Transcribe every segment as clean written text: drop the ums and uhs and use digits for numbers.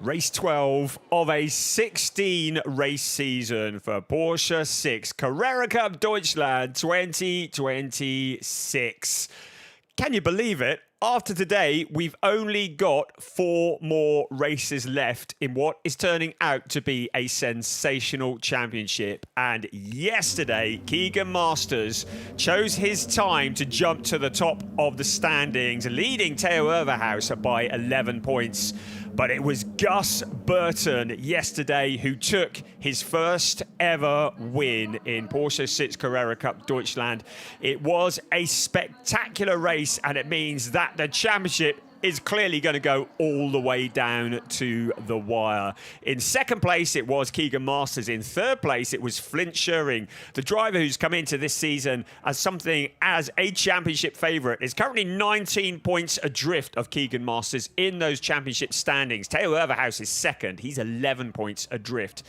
Race 12 of a 16-race season for Porsche Sixt Carrera Cup Deutschland 2026. Can you believe it? After today, we've only got 4 more races left in what is turning out to be a sensational championship. And yesterday, Keegan Masters chose his time to jump to the top of the standings, leading Theo Overhaus by 11 points. But it was Gus Burton yesterday who took his first ever win in Porsche Sixt Carrera Cup Deutschland. It was a spectacular race, and it means that the championship is clearly going to go all the way down to the wire. In second place, it was Keegan Masters. In third place, it was Flint Schuring, the driver who's come into this season as something as a championship favourite. Is currently 19 points adrift of Keegan Masters in those championship standings. Theo Overhaus is second. He's 11 points adrift.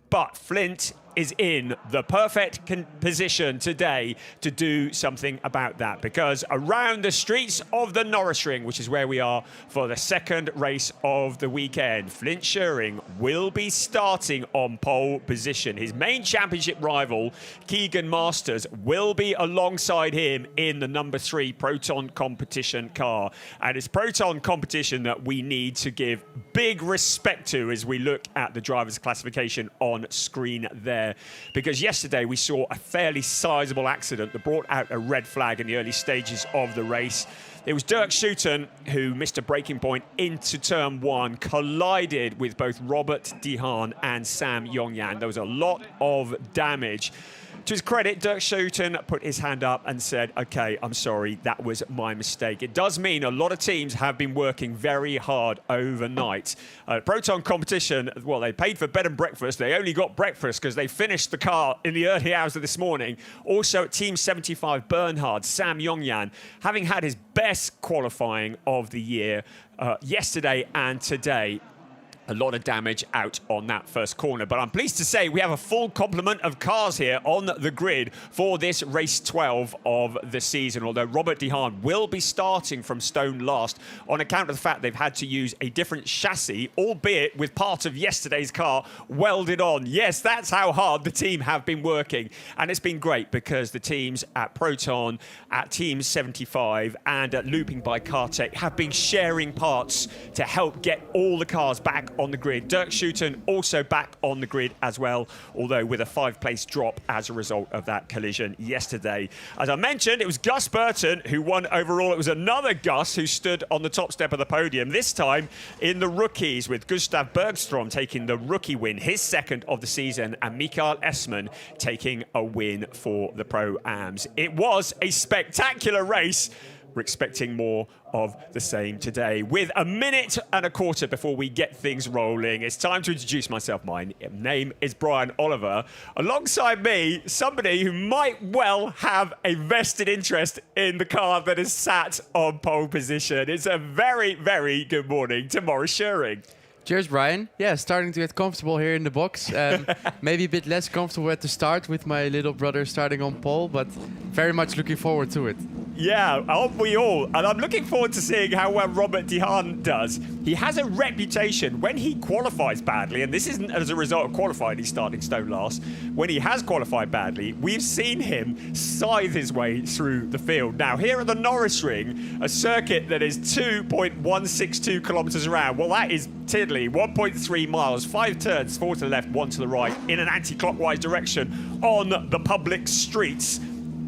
But Flint is in the perfect position today to do something about that, because around the streets of the Norisring, which is where we are for the second race of the weekend, Flint Schuring will be starting on pole position. His main championship rival, Keegan Masters, will be alongside him in the number 3 Proton competition car. And it's Proton competition that we need to give big respect to as we look at the drivers' classification on screen there. Because yesterday we saw a fairly sizable accident that brought out a red flag in the early stages of the race. It was Dirk Schouten who missed a braking point into turn 1, collided with both Robert De Haan and Sam Yongyan. There was a lot of damage. To his credit, Dirk Schouten put his hand up and said, okay, I'm sorry, that was my mistake. It does mean a lot of teams have been working very hard overnight. Proton competition, well, they paid for bed and breakfast. They only got breakfast because they finished the car in the early hours of this morning. Also at Team 75 Bernhard, Sam Yongyan, having had his best qualifying of the year yesterday and today. A lot of damage out on that first corner. But I'm pleased to say we have a full complement of cars here on the grid for this race 12 of the season. Although Robert De Haan will be starting from stone last on account of the fact they've had to use a different chassis, albeit with part of yesterday's car welded on. Yes, that's how hard the team have been working. And it's been great because the teams at Proton, at Team 75 and at Looping by Cartech have been sharing parts to help get all the cars back on the grid. Dirk Schouten also back on the grid as well, although with a 5-place drop as a result of that collision yesterday. As I mentioned, it was Gus Burton who won overall. It was another Gus who stood on the top step of the podium, this time in the rookies, with Gustav Bergstrom taking the rookie win, his second of the season, and Mikael Essmann taking a win for the Pro-Ams. It was a spectacular race. We're expecting more of the same today. With a minute and a quarter before we get things rolling, it's time to introduce myself. My name is Brian Oliver. Alongside me, somebody who might well have a vested interest in the car that is sat on pole position. It's a very, very good morning to Maurice Schuring. Cheers, Brian. Yeah, starting to get comfortable here in the box. Maybe a bit less comfortable at the start with my little brother starting on pole, but very much looking forward to it. Yeah, aren't we all? And I'm looking forward to seeing how well Robert De Haan does. He has a reputation when he qualifies badly, and this isn't as a result of qualifying, he's starting stone last. When he has qualified badly, we've seen him scythe his way through the field. Now, here at the Norisring, a circuit that is 2.162 kilometres around, well, that is tiddly, 1.3 miles, 5 turns, 4 to the left, 1 to the right, in an anti-clockwise direction on the public streets.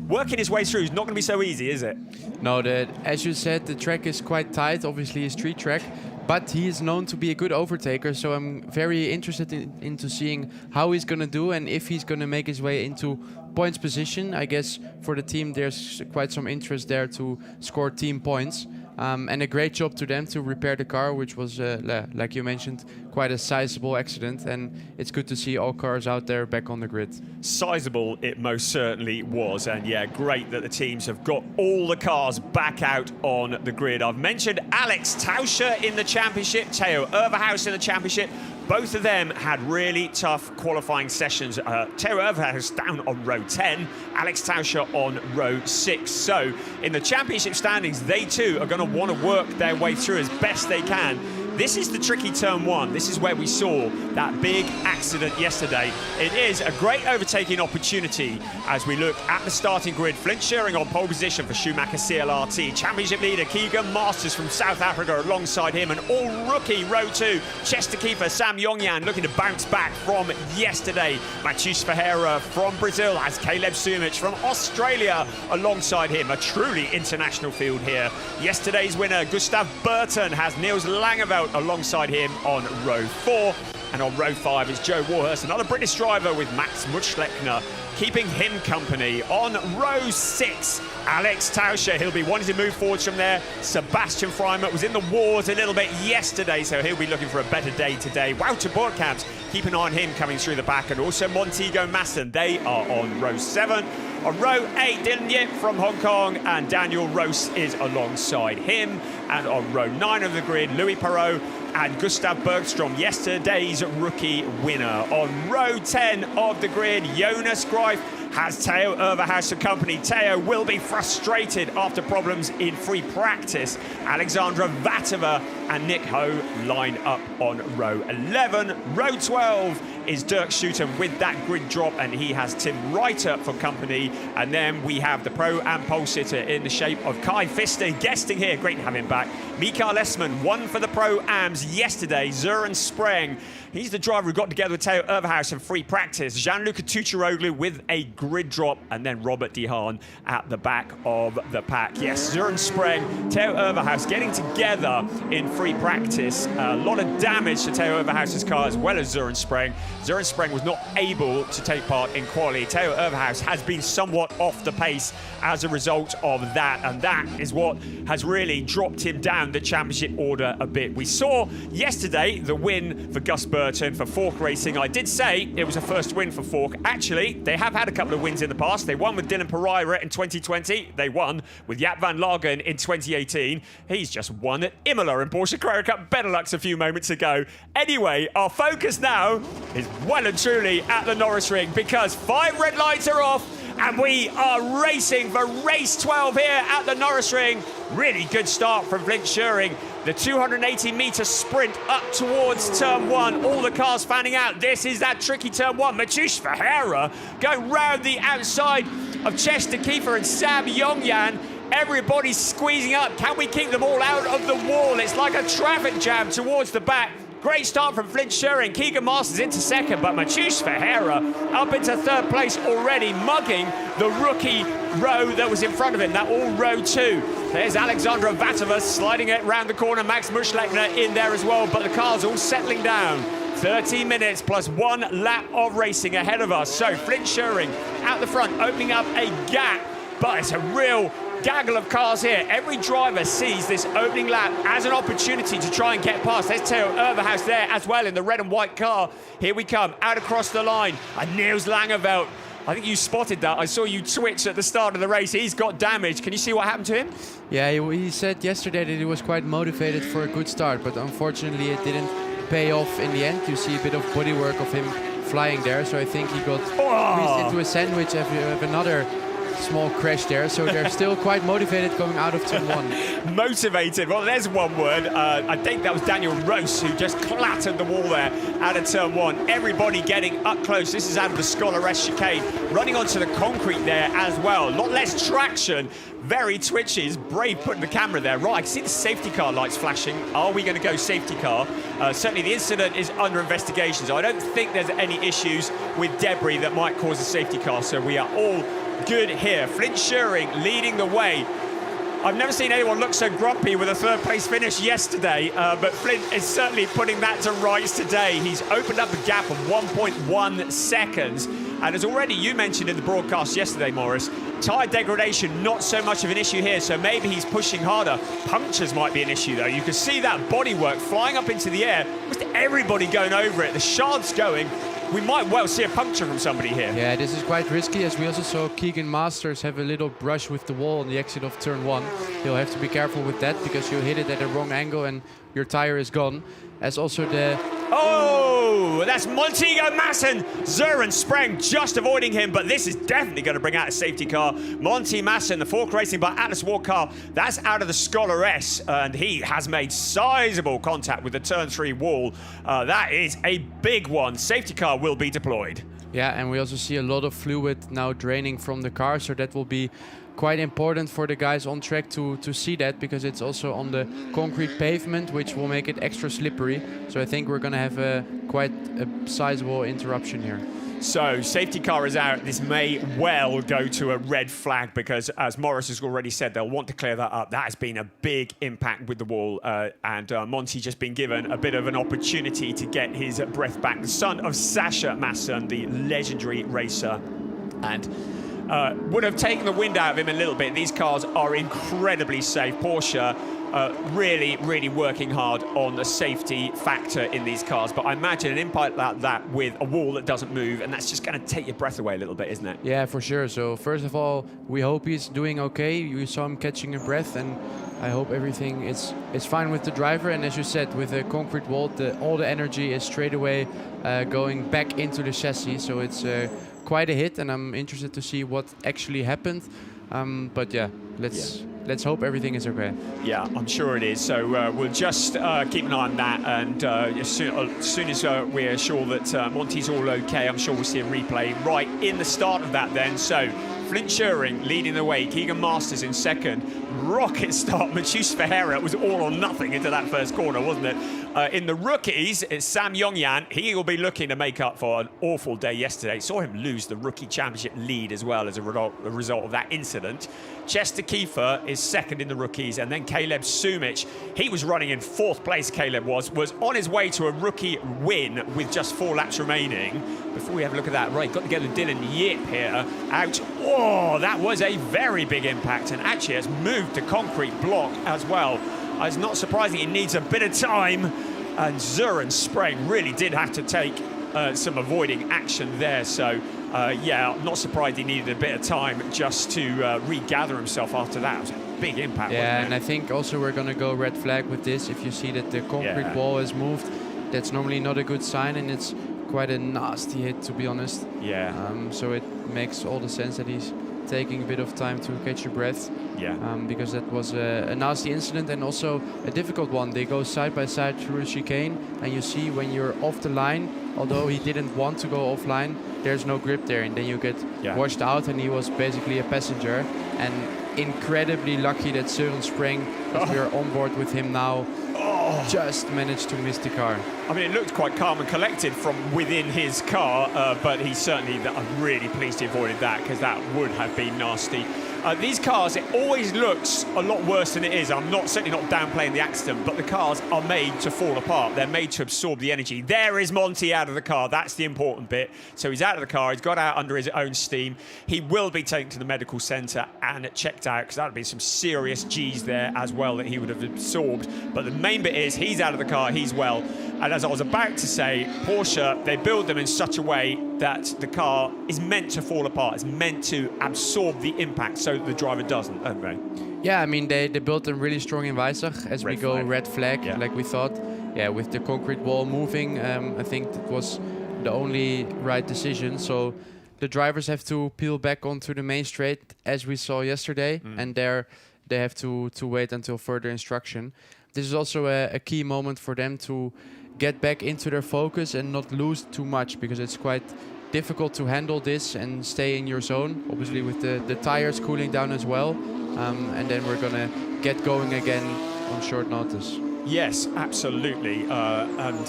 Working his way through is not going to be so easy, is it? No, as you said, the track is quite tight, obviously a street track, but he is known to be a good overtaker, so I'm very interested into seeing how he's going to do and if he's going to make his way into points position. I guess for the team there's quite some interest there to score team points. And a great job to them to repair the car, which was, like you mentioned, quite a sizable accident. And it's good to see all cars out there back on the grid. Sizable it most certainly was. And yeah, great that the teams have got all the cars back out on the grid. I've mentioned Alex Tauscher in the championship, Theo Overhaus in the championship. Both of them had really tough qualifying sessions. Theo Overhaus down on row 10, Alex Tauscher on row 6. So in the championship standings, they too are going to want to work their way through as best they can. This is the tricky turn one. This is where we saw that big accident yesterday. It is a great overtaking opportunity as we look at the starting grid. Flint Schuring on pole position for Schumacher CLRT. Championship leader Keegan Masters from South Africa alongside him. An all-rookie row 2, Chester Keefer, Sam Yongyan looking to bounce back from yesterday. Matheus Ferreira from Brazil has Caleb Sumich from Australia alongside him. A truly international field here. Yesterday's winner, Gustav Burton, has Niels Langeveld alongside him on row 4. And on row 5 is Joe Warhurst, another British driver with Max Mutschleckner keeping him company. On row 6, Alex Tauscher. He'll be wanting to move forwards from there. Sebastian Freimuth was in the wars a little bit yesterday, so he'll be looking for a better day today. Wouter Borkamps, keep an eye on him coming through the back. And also Montego Masson, they are on row 7. On row 8, Dylan Yip from Hong Kong, and Daniel Roos is alongside him. And on row 9 of the grid, Louis Perrault and Gustav Bergstrom, yesterday's rookie winner. On row 10 of the grid, Jonas Greif has Theo Overhaus and company. Theo will be frustrated after problems in free practice. Alexandra Vatova and Nick Ho line up on row 11. Row 12 is Dirk Schutten with that grid drop, and he has Tim Reiter for company. And then we have the pro and pole sitter in the shape of Kai Pfister guesting here. Great to have him back. Mikael Essmann won for the pro-ams yesterday. Søren Spreng, he's the driver who got together with Theo Overhaus in free practice. Gianluca Tucciaroglu with a grid drop, and then Robert Dehaan at the back of the pack. Yes, Søren Spreng, Theo Overhaus getting together in free practice. A lot of damage to Theo Overhaus's car as well as Søren Spreng. Søren Spreng was not able to take part in quali. Theo Overhaus has been somewhat off the pace as a result of that, and that is what has really dropped him down the championship order a bit. We saw yesterday the win for Gus Burton for Fork Racing. I did say it was a first win for Fork. Actually, they have had a couple of wins in the past. They won with Dylan Pereira in 2020. They won with Jaap van Lagen in 2018. He's just won at Imola in Porsche Carrera Cup Benelux a few moments ago. Anyway, our focus now is well and truly at the Norisring, because 5 red lights are off and we are racing for race 12 here at the Norisring. Really good start from Flint Schuring. The 280-metre sprint up towards turn 1. All the cars fanning out. This is that tricky turn 1. Matheus Ferreira going round the outside of Chester Keefer and Sam Yongyan. Everybody's squeezing up. Can we keep them all out of the wall? It's like a traffic jam towards the back. Great start from Flint Schuring. Keegan Masters into second, but Matheus Ferreira up into third place already, mugging the rookie row that was in front of him, that all row 2. There's Alexandra Vatova sliding it round the corner. Max Mutschleckner in there as well, but the car's all settling down. 30 minutes plus 1 lap of racing ahead of us. So Flint Schuring out the front, opening up a gap, but it's a real gaggle of cars here. Every driver sees this opening lap as an opportunity to try and get past. There's Theo Overhaus there as well in the red and white car. Here we come, out across the line. And Niels Langeveld, I think you spotted that. I saw you twitch at the start of the race. He's got damage. Can you see what happened to him? Yeah, he said yesterday that he was quite motivated for a good start, but unfortunately it didn't pay off in the end. You see a bit of bodywork of him flying there, so I think he got squeezed into a sandwich of another small crash there, so they're still quite motivated going out of turn 1. Motivated, well, there's one word. I think that was Daniel Roos who just clattered the wall there out of turn 1. Everybody getting up close. This is out of the Scholarest chicane, running onto the concrete there as well. A lot less traction, very twitchy. He's brave putting the camera there. Right, I can see the safety car lights flashing. Are we going to go safety car? Certainly the incident is under investigation, so I don't think there's any issues with debris that might cause a safety car, so we are all good here. Flint Schuring leading the way. I've never seen anyone look so grumpy with a third place finish yesterday, but Flint is certainly putting that to rights today. He's opened up a gap of 1.1 seconds. And as already you mentioned in the broadcast yesterday, Morris, tyre degradation, not so much of an issue here, so maybe he's pushing harder. Punctures might be an issue, though. You can see that bodywork flying up into the air. Almost everybody going over it. The shard's going. We might well see a puncture from somebody here. Yeah, this is quite risky, as we also saw Keegan Masters have a little brush with the wall on the exit of turn 1. You'll have to be careful with that, because you hit it at a wrong angle and your tire is gone. As also the... Oh! Oh, that's Montego Masson. Søren Spreng just avoiding him, but this is definitely going to bring out a safety car. Monty Masson, the Fork Racing by Atlas War car, that's out of the Scholar S, and he has made sizable contact with the turn 3 wall. That is a big one. Safety car will be deployed. Yeah, and we also see a lot of fluid now draining from the car, so that will be quite important for the guys on track to see that, because it's also on the concrete pavement, which will make it extra slippery. So I think we're going to have quite a sizable interruption here. So safety car is out. This may well go to a red flag because, as Morris has already said, they'll want to clear that up. That has been a big impact with the wall, and Monty just been given a bit of an opportunity to get his breath back. The son of Sasha Masson, the legendary racer, and would have taken the wind out of him a little bit. These cars are incredibly safe. Porsche really working hard on the safety factor in these cars. But I imagine an impact like that with a wall that doesn't move, and that's just going to take your breath away a little bit, isn't it? Yeah, for sure. So first of all, we hope he's doing okay. You saw him catching a breath, and I hope everything is fine with the driver. And as you said, with the concrete wall, all the energy is straight away going back into the chassis. So it's quite a hit, and I'm interested to see what actually happened. But yeah, let's hope everything is okay. Yeah, I'm sure it is. So we'll just keep an eye on that, and as soon as we're sure that Monty's all okay, I'm sure we'll see a replay right in the start of that then. So Flint Schuring leading the way, Keegan Masters in second. Rocket start, Mathieu Ferreira. It was all or nothing into that first corner, wasn't it? In the rookies, it's Sam Yongyan. He will be looking to make up for an awful day yesterday. Saw him lose the rookie championship lead as well as a result of that incident. Chester Kiefer is second in the rookies, and then Caleb Sumich. He was running in fourth place, Caleb was on his way to a rookie win with just 4 laps remaining. Before we have a look at that, right, got to get the Dylan Yip here out. Oh, that was a very big impact, and actually has moved the concrete block as well. It's not surprising, he needs a bit of time, and Søren Spreng really did have to take some avoiding action there. So yeah, I'm not surprised he needed a bit of time just to regather himself after that. It was a big impact. Yeah, and I think also we're going to go red flag with this. If you see that the concrete wall has moved, that's normally not a good sign, and it's quite a nasty hit, to be honest. Yeah. So it makes all the sense that he's taking a bit of time to catch your breath. Yeah. Because that was a nasty incident, and also a difficult one. They go side by side through a chicane, and you see when you're off the line, although he didn't want to go offline, there's no grip there, and then you get washed out, and he was basically a passenger. And incredibly lucky that Søren Spreng, that we are on board with him now, just managed to miss the car. I mean, it looked quite calm and collected from within his car, but he certainly, I'm really pleased he avoided that, because that would have been nasty. These cars, it always looks a lot worse than it is. I'm certainly not downplaying the accident, but the cars are made to fall apart. They're made to absorb the energy. There is Monty out of the car. That's the important bit. So he's out of the car. He's got out under his own steam. He will be taken to the medical centre and checked out, because that would be some serious G's there as well that he would have absorbed. But the main bit is he's out of the car. He's well. And as I was about to say, Porsche, they build them in such a way that the car is meant to fall apart. It's meant to absorb the impact so the driver doesn't, don't they? Yeah, I mean, they built them really strong in Weissach as we go red flag, like we thought. Yeah, with the concrete wall moving, I think that was the only right decision. So the drivers have to peel back onto the main straight as we saw yesterday, and there they have to wait until further instruction. This is also a key moment for them to get back into their focus and not lose too much, because it's quite difficult to handle this and stay in your zone, obviously with the tires cooling down as well. And then we're going to get going again on short notice. Yes, absolutely. And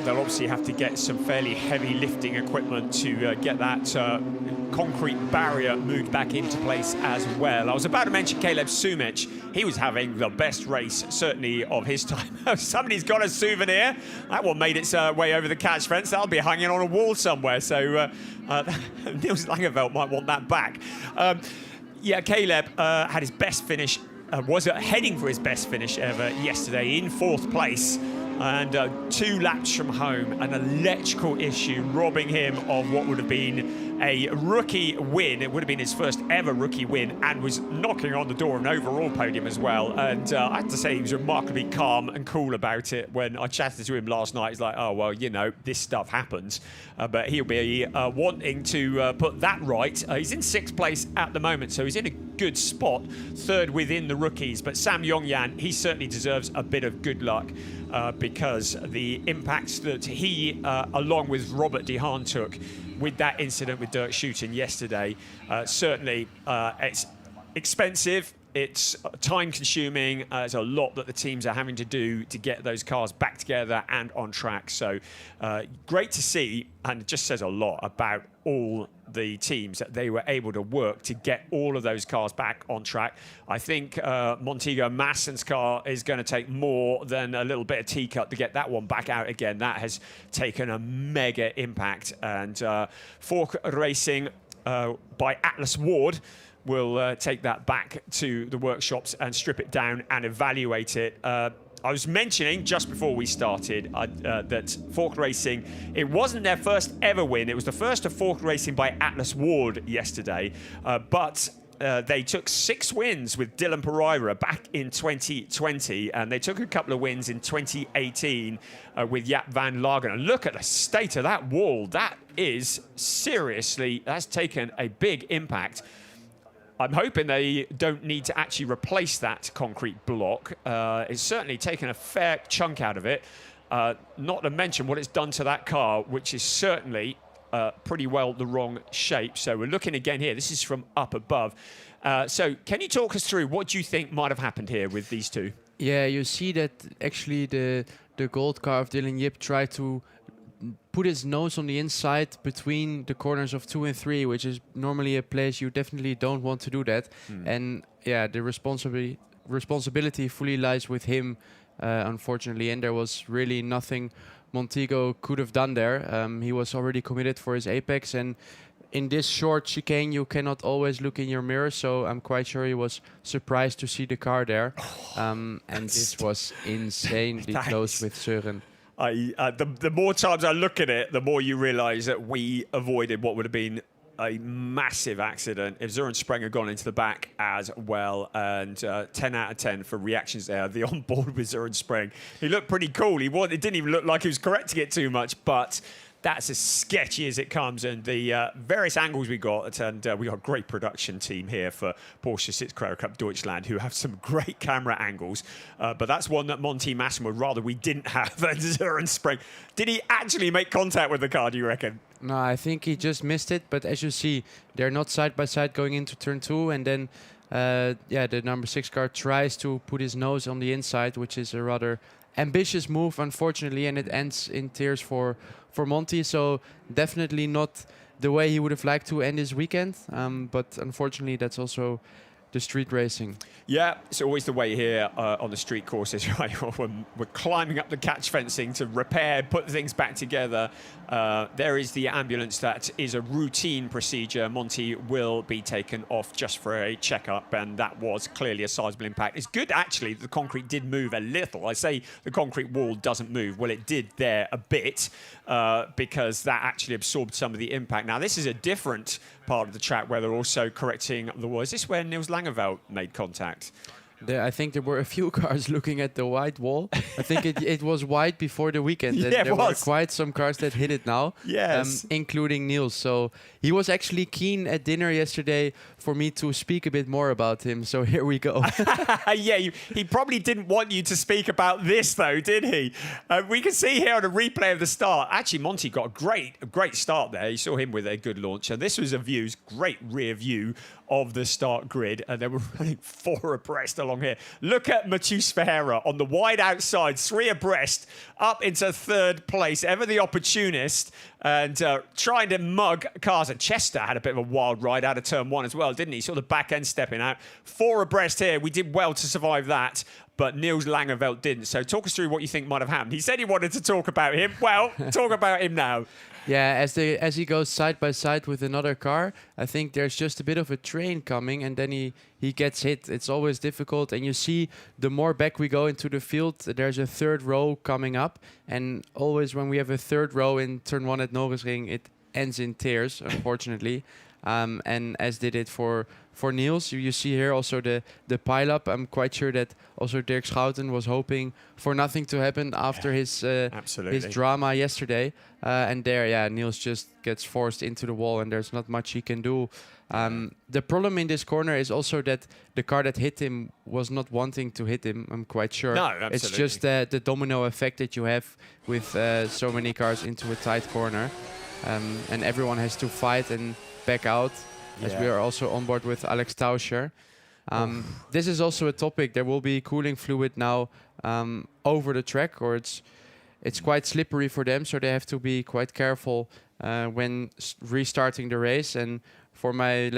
they'll obviously have to get some fairly heavy lifting equipment to get that concrete barrier moved back into place as well. I was about to mention Caleb Sumich. He was having the best race, certainly, of his time. Somebody's got a souvenir. That one made its way over the catch fence. That'll be hanging on a wall somewhere. So Niels Langeveld might want that back. Yeah, Caleb had his best finish, was heading for his best finish ever yesterday in 4th place. And 2 laps from home, an electrical issue robbing him of what would have been a rookie win. It would have been his first ever rookie win, and was knocking on the door of an overall podium as well. And I have to say, he was remarkably calm and cool about it. When I chatted to him last night, he's like, oh, well, you know, this stuff happens. But he'll be wanting to put that right. He's in 6th place at the moment, so he's in a good spot, 3rd within the rookies. But Sam Yongyan, he certainly deserves a bit of good luck because the impacts that he, along with Robert De Haan, took with that incident with Dirk Schuten yesterday, certainly it's expensive. It's time-consuming. There's a lot that the teams are having to do to get those cars back together and on track. So great to see, and it just says a lot about all the teams that they were able to work to get all of those cars back on track. I think Montego Masson's car is going to take more than a little bit of teacup to get that one back out again. That has taken a mega impact. And Fork Racing by Atlas Ward will take that back to the workshops and strip it down and evaluate it. I was mentioning just before we started that Fork Racing, it wasn't their first ever win. It was the first of Fork Racing by Atlas Ward yesterday, but they took 6 wins with Dylan Pereira back in 2020, and they took a couple of wins in 2018 with Jaap van Lagen. And look at the state of that wall. That is seriously, that's taken a big impact. I'm hoping they don't need to actually replace that concrete block. It's certainly taken a fair chunk out of it, not to mention what it's done to that car, which is certainly pretty well the wrong shape. So we're looking again here. This is from up above. So can you talk us through what do you think might have happened here with these two? Yeah, you see that actually the gold car of Dylan Yip tried to put his nose on the inside between the corners of 2 and 3, which is normally a place you definitely don't want to do that. And yeah, the responsibility fully lies with him, unfortunately. And there was really nothing Montego could have done there. He was already committed for his apex, and in this short chicane you cannot always look in your mirror, so I'm quite sure he was surprised to see the car there. And this was insanely close with Søren. The more times I look at it, the more you realise that we avoided what would have been a massive accident if Søren Spreng had gone into the back as well. And 10 out of 10 for reactions there. The on board with Søren Spreng. He looked pretty cool. It didn't even look like he was correcting it too much, but that's as sketchy as it comes. And the various angles we got, and we got a great production team here for Porsche Sixt Carrera Cup Deutschland, who have some great camera angles. But that's one that Monty Masson would rather we didn't have than Søren Spreng. Did he actually make contact with the car, do you reckon? No, I think he just missed it. But as you see, they're not side by side going into turn 2. And then, the number 6 car tries to put his nose on the inside, which is a rather ambitious move, unfortunately, and it ends in tears for Monty. So definitely not the way he would have liked to end his weekend. But unfortunately, that's also the street racing. Yeah, it's always the way here on the street courses, right? When we're climbing up the catch fencing to repair, put things back together. There is the ambulance that is a routine procedure. Monty will be taken off just for a checkup, and that was clearly a sizable impact. It's good, actually, that the concrete did move a little. I say the concrete wall doesn't move. Well, it did there a bit because that actually absorbed some of the impact. Now, this is a different part of the track where they're also correcting the wall. Is this where Niels Langeveld made contact? I think there were a few cars looking at the white wall. I think it was white before the weekend. Yeah, there were quite some cars that hit it now, yes, including Niels. So he was actually keen at dinner yesterday for me to speak a bit more about him. So here we go. Yeah, he probably didn't want you to speak about this, though, did he? We can see here on a replay of the start. Actually, Monty got a great start there. You saw him with a good launch. And this was a great rear view of the start grid, and they were running 4 abreast along here. Look at Matheus Ferreira on the wide outside, 3 abreast, up into 3rd place, ever the opportunist, and trying to mug cars. And Chester had a bit of a wild ride out of turn 1 as well, didn't he? Saw the back end stepping out. 4 abreast here. We did well to survive that, but Niels Langeveld didn't. So talk us through what you think might have happened. He said he wanted to talk about him. Well, talk about him now. Yeah, as he goes side by side with another car, I think there's just a bit of a train coming, and then he gets hit. It's always difficult, and you see the more back we go into the field, there's a 3rd row coming up, and always when we have a 3rd row in turn 1 at Norisring, it ends in tears, unfortunately. And as did it for Niels. You see here also the pile-up. I'm quite sure that also Dirk Schouten was hoping for nothing to happen after his drama yesterday. And there, Niels just gets forced into the wall, and there's not much he can do. The problem in this corner is also that the car that hit him was not wanting to hit him, I'm quite sure. No, absolutely. It's just the domino effect that you have with so many cars into a tight corner. And everyone has to fight and back out, as we are also on board with Alex Tauscher. This is also a topic. There will be cooling fluid now over the track, or it's quite slippery for them, so they have to be quite careful when restarting the race. And for my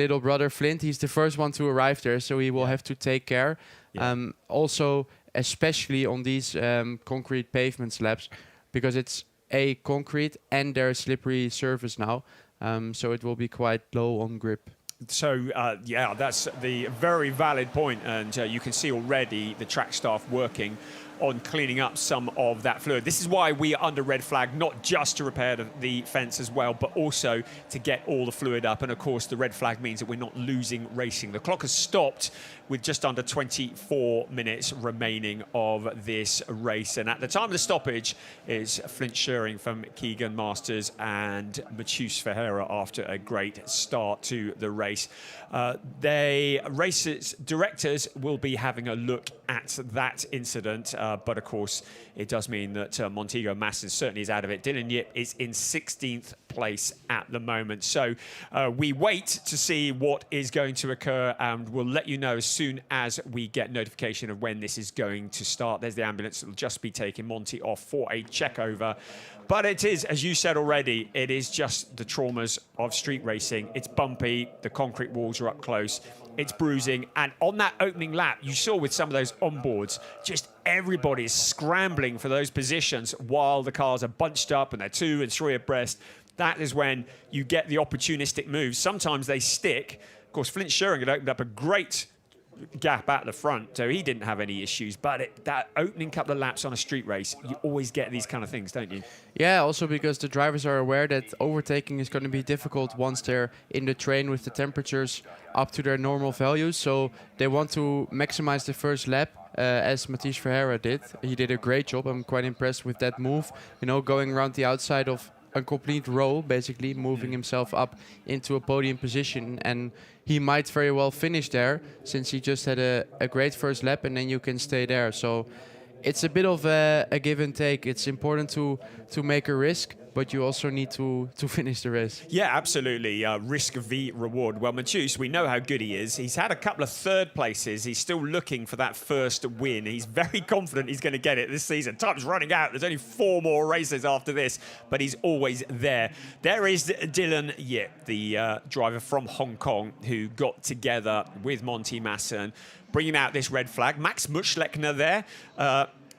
little brother Flint, he's the first one to arrive there, so he will have to take care. Also, especially on these concrete pavement slabs, because it's concrete and there's slippery surface now. So it will be quite low on grip. So, that's the very valid point, and you can see already the track staff working on cleaning up some of that fluid. This is why we are under red flag, not just to repair the fence as well, but also to get all the fluid up. And of course, the red flag means that we're not losing racing. The clock has stopped with just under 24 minutes remaining of this race. And at the time of the stoppage is Flint Scheuring from Keegan Masters and Matheus Ferreira after a great start to the race. The race's directors will be having a look at that incident, but of course it does mean that Montego Masson certainly is out of it. Dylan Yip is in 16th place at the moment. So we wait to see what is going to occur, and we'll let you know as soon as we get notification of when this is going to start. There's the ambulance that will just be taking Monty off for a check over. But it is, as you said already, it is just the traumas of street racing. It's bumpy, the concrete walls are up close, it's bruising. And on that opening lap, you saw with some of those onboards, just everybody is scrambling for those positions while the cars are bunched up and they're 2 and 3 abreast. That is when you get the opportunistic moves. Sometimes they stick. Of course, Flint Scheuring had opened up a great gap at the front, so he didn't have any issues. But that opening couple of laps on a street race, you always get these kind of things, don't you? Yeah, also because the drivers are aware that overtaking is going to be difficult once they're in the train with the temperatures up to their normal values. So they want to maximize the first lap, as Matheus Ferreira did. He did a great job. I'm quite impressed with that move. You know, going around the outside of a complete row, basically moving himself up into a podium position, and he might very well finish there since he just had a great first lap, and then you can stay there. So it's a bit of a give and take. It's important to make a risk, but you also need to finish the race. Yeah, absolutely. Risk v reward. Well, Matheus, we know how good he is. He's had a couple of third places. He's still looking for that first win. He's very confident he's going to get it this season. Time's running out. There's only 4 more races after this, but he's always there. There is Dylan Yip, the driver from Hong Kong, who got together with Monty Masson, bringing out this red flag. Max Muschlechner there.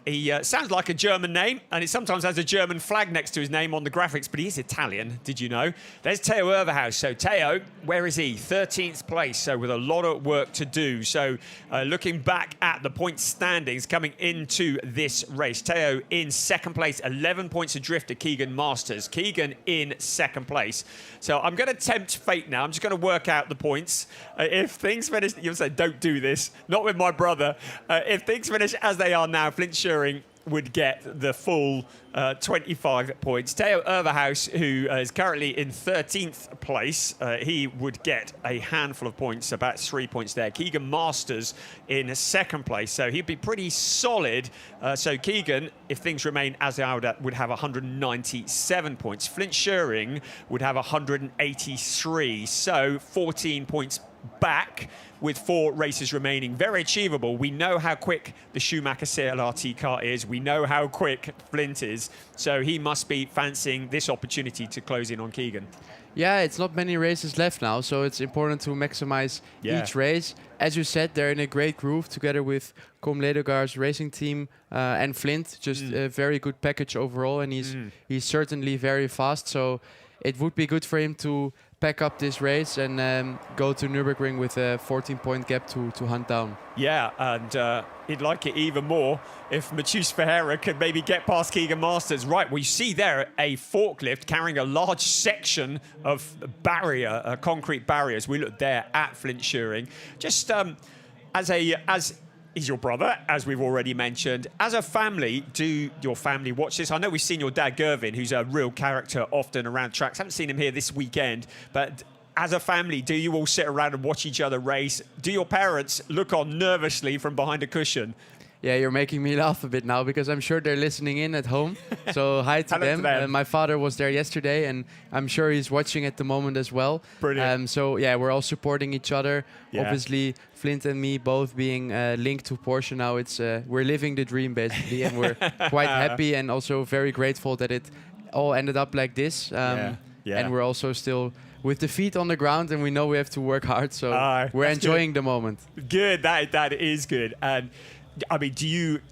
He sounds like a German name, and it sometimes has a German flag next to his name on the graphics, but he's Italian, did you know? There's Theo Overhaus. So Theo, where is he? 13th place, so with a lot of work to do. So looking back at the point standings coming into this race, Theo in 2nd place, 11 points adrift to Keegan Masters. Keegan in 2nd place. So I'm going to tempt fate now. I'm just going to work out the points. If things finish, you'll say, don't do this. Not with my brother. If things finish as they are now, Flint Scheuring would get the full 25 points. Theo Overhaus, who is currently in 13th place, he would get a handful of points, about 3 points there. Keegan Masters in 2nd place, so he'd be pretty solid. So Keegan, if things remain as they are, would have 197 points. Flint Scheuring would have 183, so 14 points back with 4 races remaining. Very achievable. We know how quick the Schumacher CLRT car is. We know how quick Flint is. So he must be fancying this opportunity to close in on Keegan. Yeah, it's not many races left now, so it's important to maximize each race. As you said, they're in a great groove together with Com Ledogar's racing team and Flint. Just a very good package overall, and he's certainly very fast. So it would be good for him to pack up this race and go to Nürburgring with a 14-point gap to hunt down. Yeah, and he'd like it even more if Matheus Ferreira could maybe get past Keegan Masters. Right, we see there a forklift carrying a large section of barrier, concrete barriers. We look there at Flint Schuring. Just as he's your brother, as we've already mentioned. As a family, do your family watch this? I know we've seen your dad, Gervin, who's a real character often around tracks. Haven't seen him here this weekend, but as a family, do you all sit around and watch each other race? Do your parents look on nervously from behind a cushion? Yeah, you're making me laugh a bit now because I'm sure they're listening in at home. So hi to Hello them. to them. My father was there yesterday, and I'm sure he's watching at the moment as well. Brilliant. So yeah, we're all supporting each other. Yeah. Obviously, Flint and me both being linked to Porsche now. It's we're living the dream basically, and we're quite happy and also very grateful that it all ended up like this. Yeah. And we're also still with the feet on the ground, and we know we have to work hard. So we're enjoying the moment. Good. That is good. And I mean,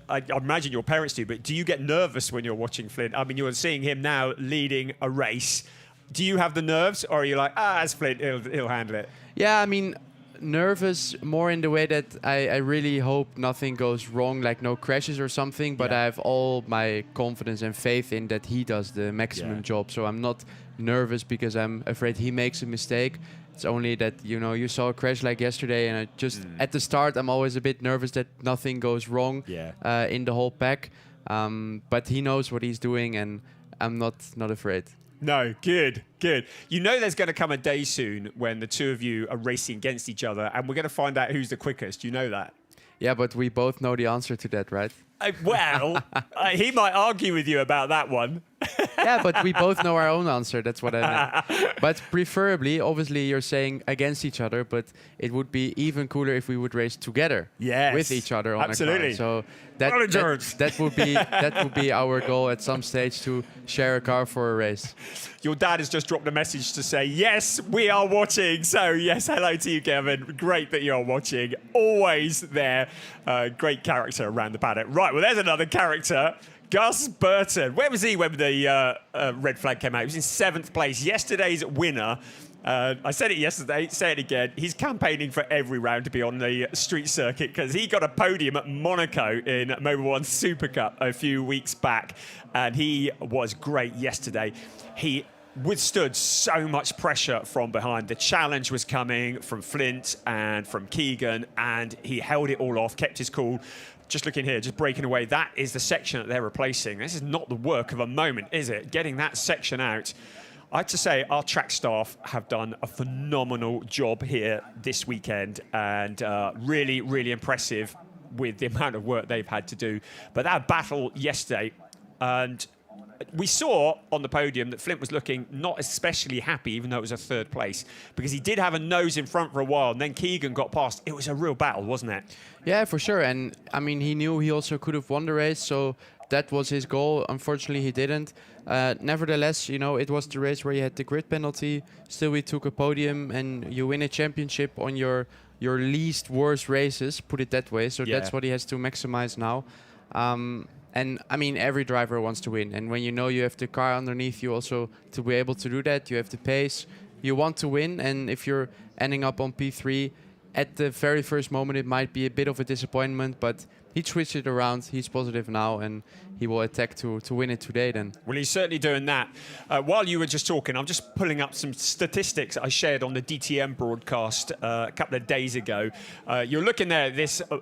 I imagine your parents do, but do you get nervous when you're watching Flint? I mean, you're seeing him now leading a race. Do you have the nerves, or are you like, it's Flint, he'll handle it? Yeah, I mean, nervous more in the way that I really hope nothing goes wrong, like no crashes or something, but I have all my confidence and faith in that he does the maximum job. So I'm not nervous because I'm afraid he makes a mistake. It's only that, you saw a crash like yesterday, and I just at the start I'm always a bit nervous that nothing goes wrong in the whole pack. But he knows what he's doing, and I'm not afraid. No, good. You know there's going to come a day soon when the two of you are racing against each other, and we're going to find out who's the quickest. You know that? Yeah, but we both know the answer to that, right? He might argue with you about that one. Yeah, but we both know our own answer. That's what I meant. But preferably, obviously, you're saying against each other, but it would be even cooler if we would race together with each other on absolutely. a car. So that would be our goal at some stage, to share a car for a race. Your dad has just dropped a message to say, yes, we are watching. So, yes, hello to you, Kevin. Great that you're watching. Always there. Great character around the paddock. Right, well, there's another character. Gus Burton. Where was he when the red flag came out? He was in 7th place. Yesterday's winner. I said it yesterday, say it again. He's campaigning for every round to be on the street circuit because he got a podium at Monaco in Mobil 1 Super Cup a few weeks back, and he was great yesterday. He withstood so much pressure from behind. The challenge was coming from Flint and from Keegan, and he held it all off, kept his cool. Just looking here, just breaking away. That is the section that they're replacing. This is not the work of a moment, is it? Getting that section out. I have to say, our track staff have done a phenomenal job here this weekend, and really, really impressive with the amount of work they've had to do. But that battle yesterday, and we saw on the podium that Flint was looking not especially happy, even though it was a 3rd place, because he did have a nose in front for a while, and then Keegan got past. It was a real battle, wasn't it? Yeah, for sure. And I mean, he knew he also could have won the race, so that was his goal. Unfortunately, he didn't. Nevertheless, it was the race where you had the grid penalty. Still, we took a podium, and you win a championship on your least worst races, put it that way. So that's what he has to maximize now. And I mean, every driver wants to win. And when you have the car underneath you also to be able to do that, you have the pace, you want to win. And if you're ending up on P3, at the very first moment, it might be a bit of a disappointment, but he switched it around. He's positive now, and he will attack to win it today then. Well, he's certainly doing that. While you were just talking, I'm just pulling up some statistics I shared on the DTM broadcast a couple of days ago. You're looking there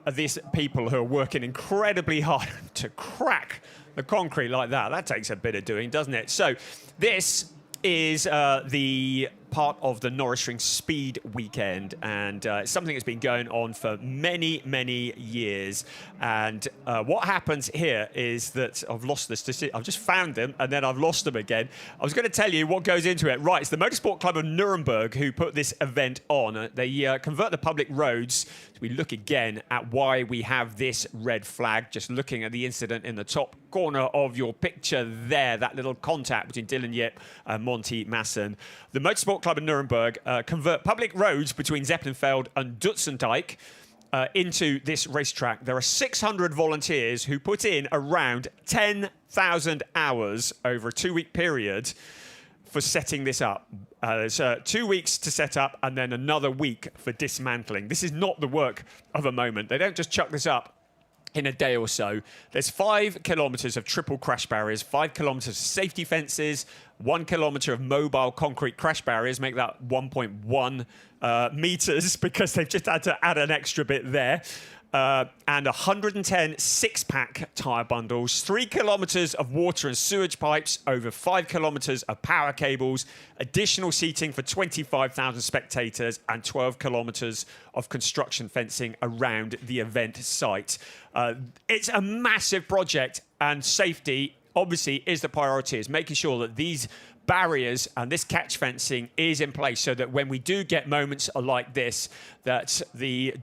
at these people who are working incredibly hard to crack the concrete like that. That takes a bit of doing, doesn't it? So this is the part of the Norisring Speed Weekend, and it's something that's been going on for many, many years. And what happens here is that I've lost this. I've just found them, and then I've lost them again. I was going to tell you what goes into it. Right, it's the Motorsport Club of Nuremberg who put this event on. They convert the public roads. So we look again at why we have this red flag, just looking at the incident in the top corner of your picture there, that little contact between Dylan Yip and Monty Masson. The Motorsport Club in Nuremberg convert public roads between Zeppelinfeld and Dutzendijk into this racetrack. There are 600 volunteers who put in around 10,000 hours over a 2-week period for setting this up. There's 2 weeks to set up and then another week for dismantling. This is not the work of a moment. They don't just chuck this up in a day or so. There's 5 kilometers of triple crash barriers, 5 kilometers of safety fences, 1 kilometer of mobile concrete crash barriers, make that 1.1 meters because they've just had to add an extra bit there. And 110 six-pack tyre bundles, 3 kilometres of water and sewage pipes, over 5 kilometres of power cables, additional seating for 25,000 spectators, and 12 kilometres of construction fencing around the event site. It's a massive project, and safety obviously is the priority, is making sure that these barriers and this catch fencing is in place so that when we do get moments like this, that the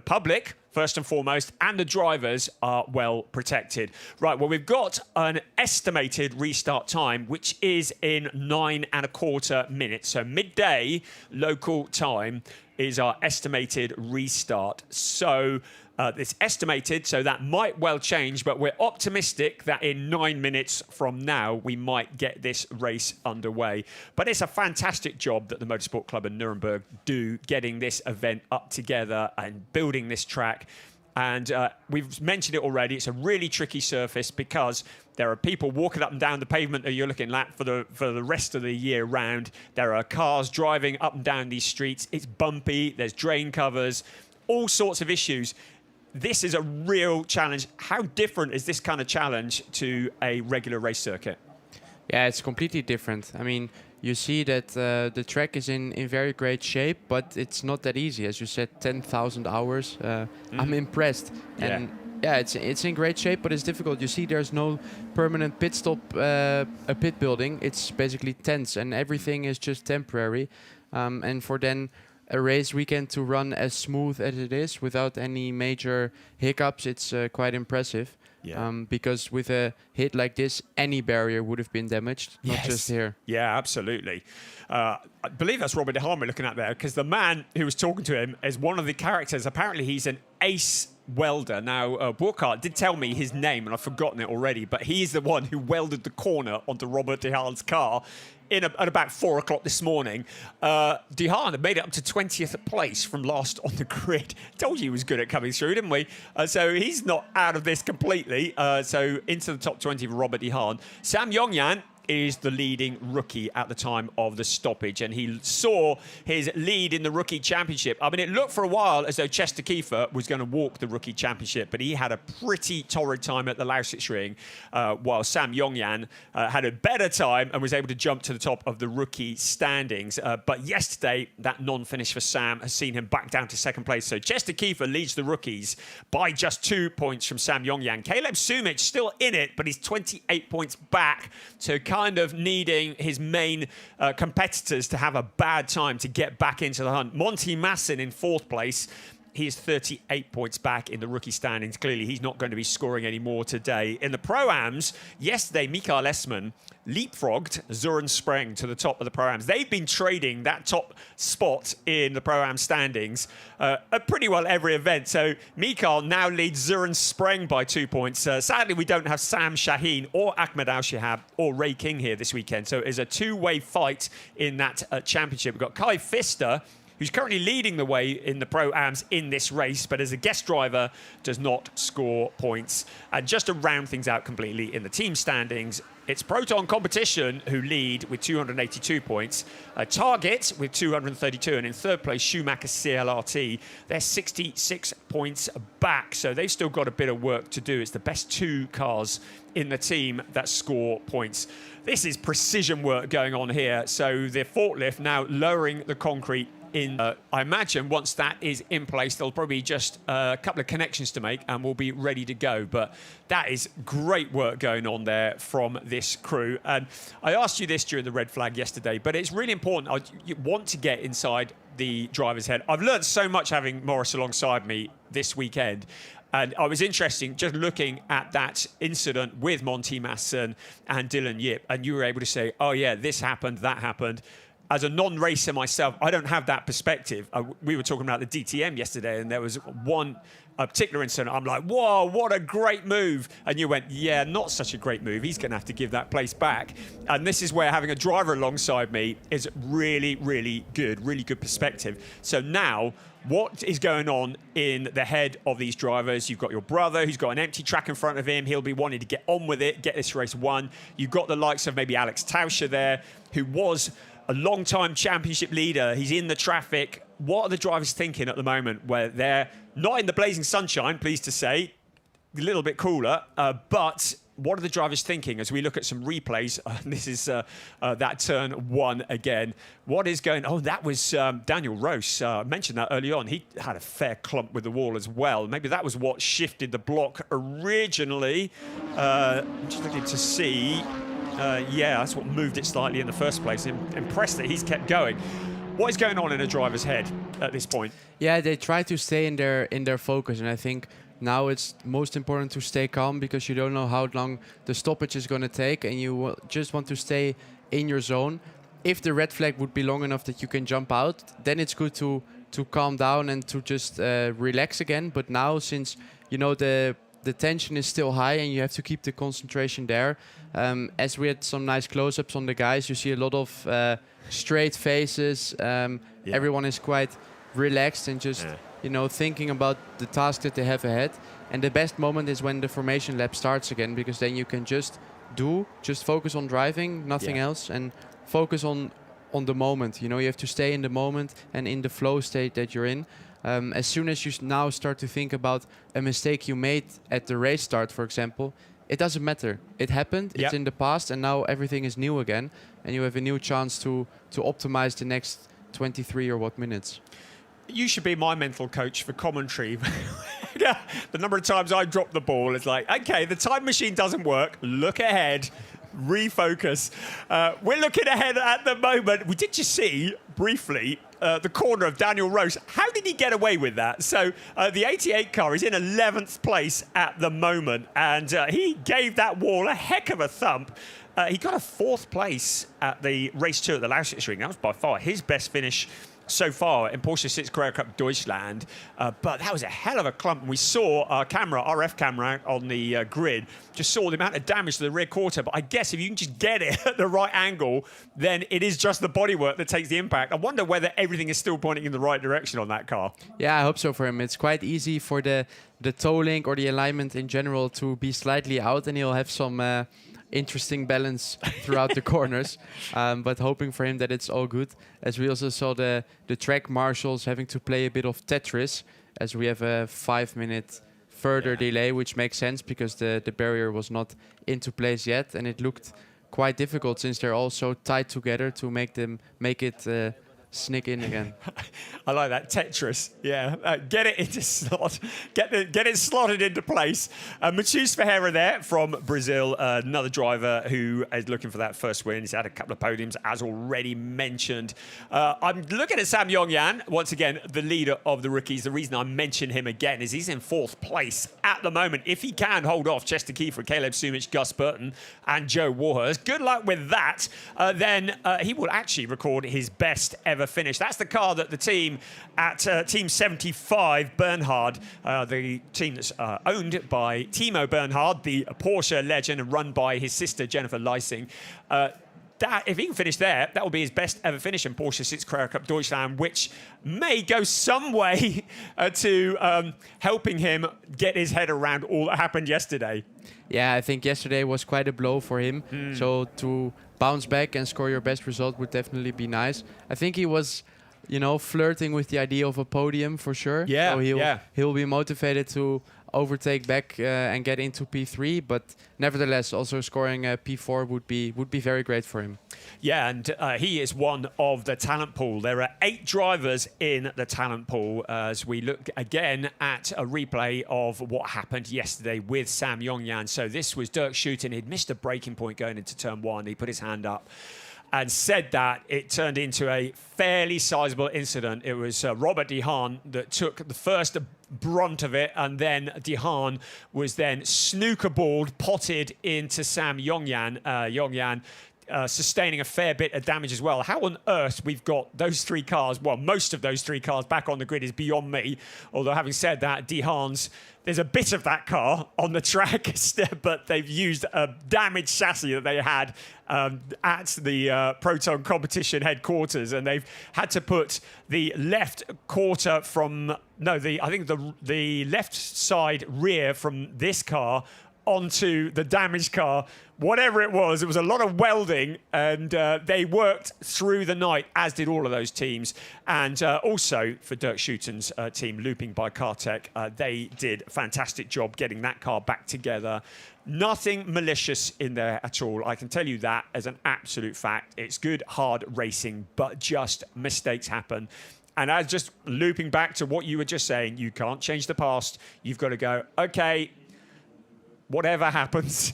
public, first and foremost, and the drivers are well protected. Right, well, we've got an estimated restart time, which is in 9.25 minutes. So midday local time is our estimated restart. So it's estimated, so that might well change, but we're optimistic that in 9 minutes from now, we might get this race underway. But it's a fantastic job that the Motorsport Club in Nuremberg do, getting this event up together and building this track. And we've mentioned it already, it's a really tricky surface because there are people walking up and down the pavement that you're looking at for the rest of the year round. There are cars driving up and down these streets. It's bumpy, there's drain covers, all sorts of issues. This is a real challenge. How different is this kind of challenge to a regular race circuit? Yeah, it's completely different. I mean, you see that the track is in very great shape, but it's not that easy. As you said, 10,000 hours. I'm impressed. And yeah, it's in great shape, but it's difficult. You see there's no permanent pit stop, a pit building. It's basically tents, and everything is just temporary. And for then a race weekend to run as smooth as it is without any major hiccups, it's quite impressive. Yeah. Because with a hit like this, any barrier would have been damaged, not just here. Yeah, absolutely. I believe that's Robert de Haan we're looking at there, because the man who was talking to him is one of the characters. Apparently, he's an ace welder. Now, Burkhardt did tell me his name, and I've forgotten it already, but he's the one who welded the corner onto Robert de Haan's car at about 4 o'clock this morning. De Haan had made it up to 20th place from last on the grid. Told you he was good at coming through, didn't we? So he's not out of this completely. So into the top 20 for Robert de Haan. Sam Yongyan is the leading rookie at the time of the stoppage, and he saw his lead in the rookie championship. I mean, it looked for a while as though Chester Kiefer was going to walk the rookie championship, but he had a pretty torrid time at the Lausitz-Ring, while Sam Yongyan had a better time and was able to jump to the top of the rookie standings. But yesterday, that non-finish for Sam has seen him back down to second place. So Chester Kiefer leads the rookies by just 2 points from Sam Yongyan. Caleb Sumich still in it, but he's 28 points back, so kind of needing his main competitors to have a bad time to get back into the hunt. Monty Masson in 4th place. He is 38 points back in the rookie standings. Clearly, he's not going to be scoring any more today. In the Pro-Ams, yesterday, Mikael Essmann leapfrogged Søren Spreng to the top of the Pro-Ams. They've been trading that top spot in the Pro-Am standings at pretty well every event. So Mikael now leads Søren Spreng by 2 points. Sadly, we don't have Sam Shaheen or Ahmed Al-Shihab or Ray King here this weekend. So it's a two-way fight in that championship. We've got Kai Pfister, who's currently leading the way in the Pro-Ams in this race, but as a guest driver, does not score points. And just to round things out completely in the team standings, it's Proton Competition who lead with 282 points. Target with 232, and in 3rd place, Schumacher CLRT. They're 66 points back, so they've still got a bit of work to do. It's the best 2 cars in the team that score points. This is precision work going on here. So the forklift now lowering the concrete in. I imagine once that is in place, there'll probably be just a couple of connections to make and we'll be ready to go. But that is great work going on there from this crew. And I asked you this during the red flag yesterday, but it's really important. You want to get inside the driver's head. I've learned so much having Morris alongside me this weekend. And I was interested just looking at that incident with Monty Masson and Dylan Yip, and you were able to say, oh yeah, this happened, that happened. as a non-racer myself, I don't have that perspective. We were talking about the DTM yesterday, and there was a particular incident. I'm like, whoa, what a great move. And you went, yeah, not such a great move. He's going to have to give that place back. And this is where having a driver alongside me is really, really good perspective. So now, what is going on in the head of these drivers? You've got your brother who's got an empty track in front of him. He'll be wanting to get on with it, get this race won. You've got the likes of maybe Alex Tauscher there, who was a long-time championship leader. He's in the traffic. What are the drivers thinking at the moment where they're not in the blazing sunshine, pleased to say, a little bit cooler, but what are the drivers thinking as we look at some replays? This is that turn 1 again. What is going on? Oh, that was Daniel Rose. I mentioned that early on. He had a fair clump with the wall as well. Maybe that was what shifted the block originally. I'm just looking to see. Yeah, that's what moved it slightly in the first place. I'm impressed that he's kept going. What is going on in a driver's head at this point? Yeah, they try to stay in their focus, and I think now it's most important to stay calm because you don't know how long the stoppage is going to take, and you just want to stay in your zone. If the red flag would be long enough that you can jump out, then it's good to calm down and to just relax again. But now, since you know the tension is still high and you have to keep the concentration there, as we had some nice close-ups on the guys, you see a lot of straight faces. Everyone is quite relaxed and just thinking about the task that they have ahead. And the best moment is when the formation lap starts again, because then you can just focus on driving, nothing else, and focus on the moment. You have to stay in the moment and in the flow state that you're in. As soon as you now start to think about a mistake you made at the race start, for example, it doesn't matter. It happened, it's in the past, and now everything is new again, and you have a new chance to optimize the next 23 or what minutes. You should be my mental coach for commentary. The number of times I drop the ball, it's like, okay, the time machine doesn't work. Look ahead, refocus. We're looking ahead at the moment. We did just see, briefly, the corner of Daniel Rose. How did he get away with that? So the 88 car is in 11th place at the moment, and he gave that wall a heck of a thump. He got a 4th place at the race 2 at the Norisring. That was by far his best finish so far in Porsche Sixt Carrera Cup Deutschland, but that was a hell of a clump. And we saw our camera, RF camera on the grid, just saw the amount of damage to the rear quarter. But I guess if you can just get it at the right angle, then it is just the bodywork that takes the impact. I wonder whether everything is still pointing in the right direction on that car. Yeah, I hope so for him. It's quite easy for the toe link or the alignment in general to be slightly out, and he'll have some interesting balance throughout the corners, but hoping for him that it's all good. As we also saw the track marshals having to play a bit of Tetris, as we have a 5-minute further delay, which makes sense because the barrier was not into place yet, and it looked quite difficult since they're all so tight together to make it sneak in again. I like that Tetris. Yeah, get it into slot. Get it slotted into place. Weissach Package there from Brazil, another driver who is looking for that first win. He's had a couple of podiums, as already mentioned. I'm looking at Sam Yongyan, once again, the leader of the rookies. The reason I mention him again is he's in 4th place at the moment. If he can hold off Chester Kiefer, Caleb Sumich, Gus Burton, and Joe Warhurst, good luck with that. Then he will actually record his best ever finish. That's the car that the team at Team 75, Bernhard, the team that's owned by Timo Bernhard, the Porsche legend, and run by his sister Jennifer Leising. That, if he can finish there, that will be his best ever finish in Porsche Sixt Carrera Cup Deutschland, which may go some way to helping him get his head around all that happened yesterday. Yeah, I think yesterday was quite a blow for him. So to bounce back and score your best result would definitely be nice. I think he was, flirting with the idea of a podium for sure. Yeah, so he'll be motivated to overtake back and get into P3, but nevertheless, also scoring a P4 would be very great for him. Yeah, and he is one of the talent pool. There are 8 drivers in the talent pool as we look again at a replay of what happened yesterday with Sam Yongyan. So this was Dirk Schuiten. He'd missed a braking point going into turn 1. He put his hand up and said that it turned into a fairly sizable incident. It was Robert De Haan that took the first brunt of it, and then De Haan was then snooker balled, potted into Sam Yongyan. Yongyan sustaining a fair bit of damage as well. How on earth we've got those 3 cars, well, most of those 3 cars back on the grid is beyond me. Although having said that, De Haan's, there's a bit of that car on the track, but they've used a damaged chassis that they had at the Proton competition headquarters, and they've had to put the left quarter from, I think the left side rear from this car onto the damaged car. Whatever it was a lot of welding, and they worked through the night, as did all of those teams. And also for Dirk Schuten's team, Looping by Cartech, they did a fantastic job getting that car back together. Nothing malicious in there at all. I can tell you that as an absolute fact. It's good, hard racing, but just mistakes happen. And as just looping back to what you were just saying, you can't change the past. You've got to go, okay, whatever happens,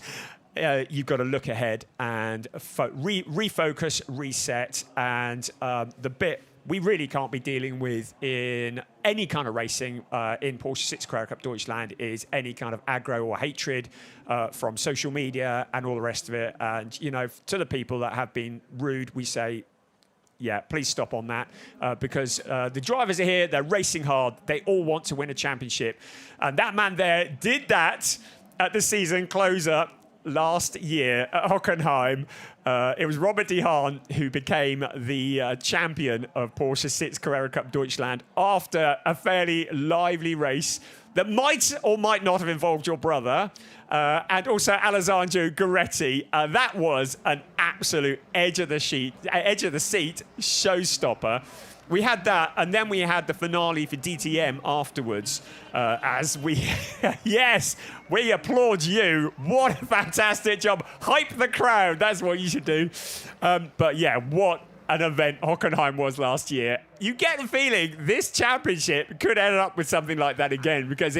you've got to look ahead and refocus, reset. And the bit we really can't be dealing with in any kind of racing in Porsche Sixt Carrera Cup Deutschland is any kind of aggro or hatred from social media and all the rest of it. And, you know, to the people that have been rude, we say, yeah, please stop on that, because the drivers are here, they're racing hard, they all want to win a championship. And that man there did that at the season closer last year at Hockenheim. It was Robert De Haan who became the champion of Porsche Sixt Carrera Cup Deutschland after a fairly lively race that might or might not have involved your brother, and also Alessandro Gueretti. That was an absolute edge of the seat showstopper. We had that, and then we had the finale for DTM afterwards. As we, yes, we applaud you. What a fantastic job! Hype the crowd. That's what you should do. But yeah, what an event Hockenheim was last year. You get the feeling this championship could end up with something like that again, because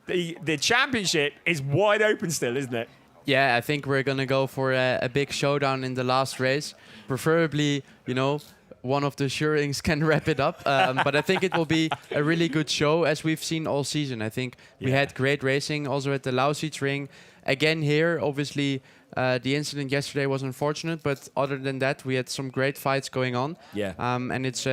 the championship is wide open still, isn't it? Yeah, I think we're gonna go for a big showdown in the last race. Preferably, you know, one of the Schurings can wrap it up. But I think it will be a really good show, as we've seen all season. I think we had great racing also at the Lausitzring. Again here, obviously, the incident yesterday was unfortunate, but other than that, we had some great fights going on. Yeah. And it's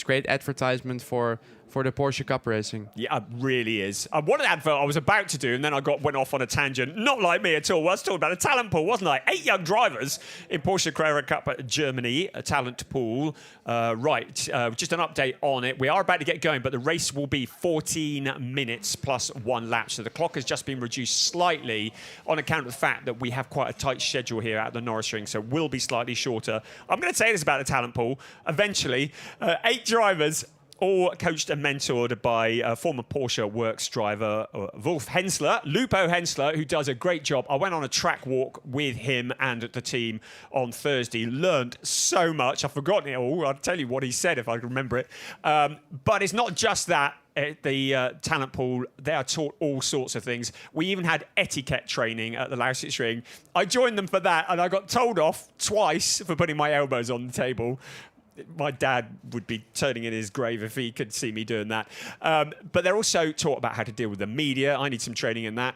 great advertisement for the Porsche Cup racing. Yeah, it really is. What an advert I was about to do, and then I went off on a tangent. Not like me at all. I was talking about a talent pool, wasn't I? 8 young drivers in Porsche Carrera Cup at Germany, a talent pool. Just an update on it. We are about to get going, but the race will be 14 minutes plus 1 lap. So the clock has just been reduced slightly on account of the fact that we have quite a tight schedule here at the Norisring, so will be slightly shorter. I'm going to say this about the talent pool. Eventually, 8 drivers, all coached and mentored by former Porsche Works driver Wolf Hensler, Lupo Hensler, who does a great job. I went on a track walk with him and the team on Thursday. Learned so much. I've forgotten it all. I'll tell you what he said if I can remember it. But it's not just that. At the talent pool, they are taught all sorts of things. We even had etiquette training at the Lausitzring. I joined them for that, and I got told off twice for putting my elbows on the table. My dad would be turning in his grave if he could see me doing that. But they're also taught about how to deal with the media. I need some training in that.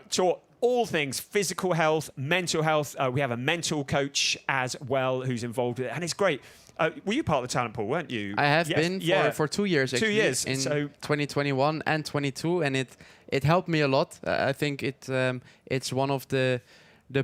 Taught all things physical health, mental health. We have a mental coach as well who's involved with it, and it's great. Were you part of the talent pool, weren't you? I have been for 2 years, actually. 2 years. In so 2021 and 22, and it helped me a lot. I think it's one of the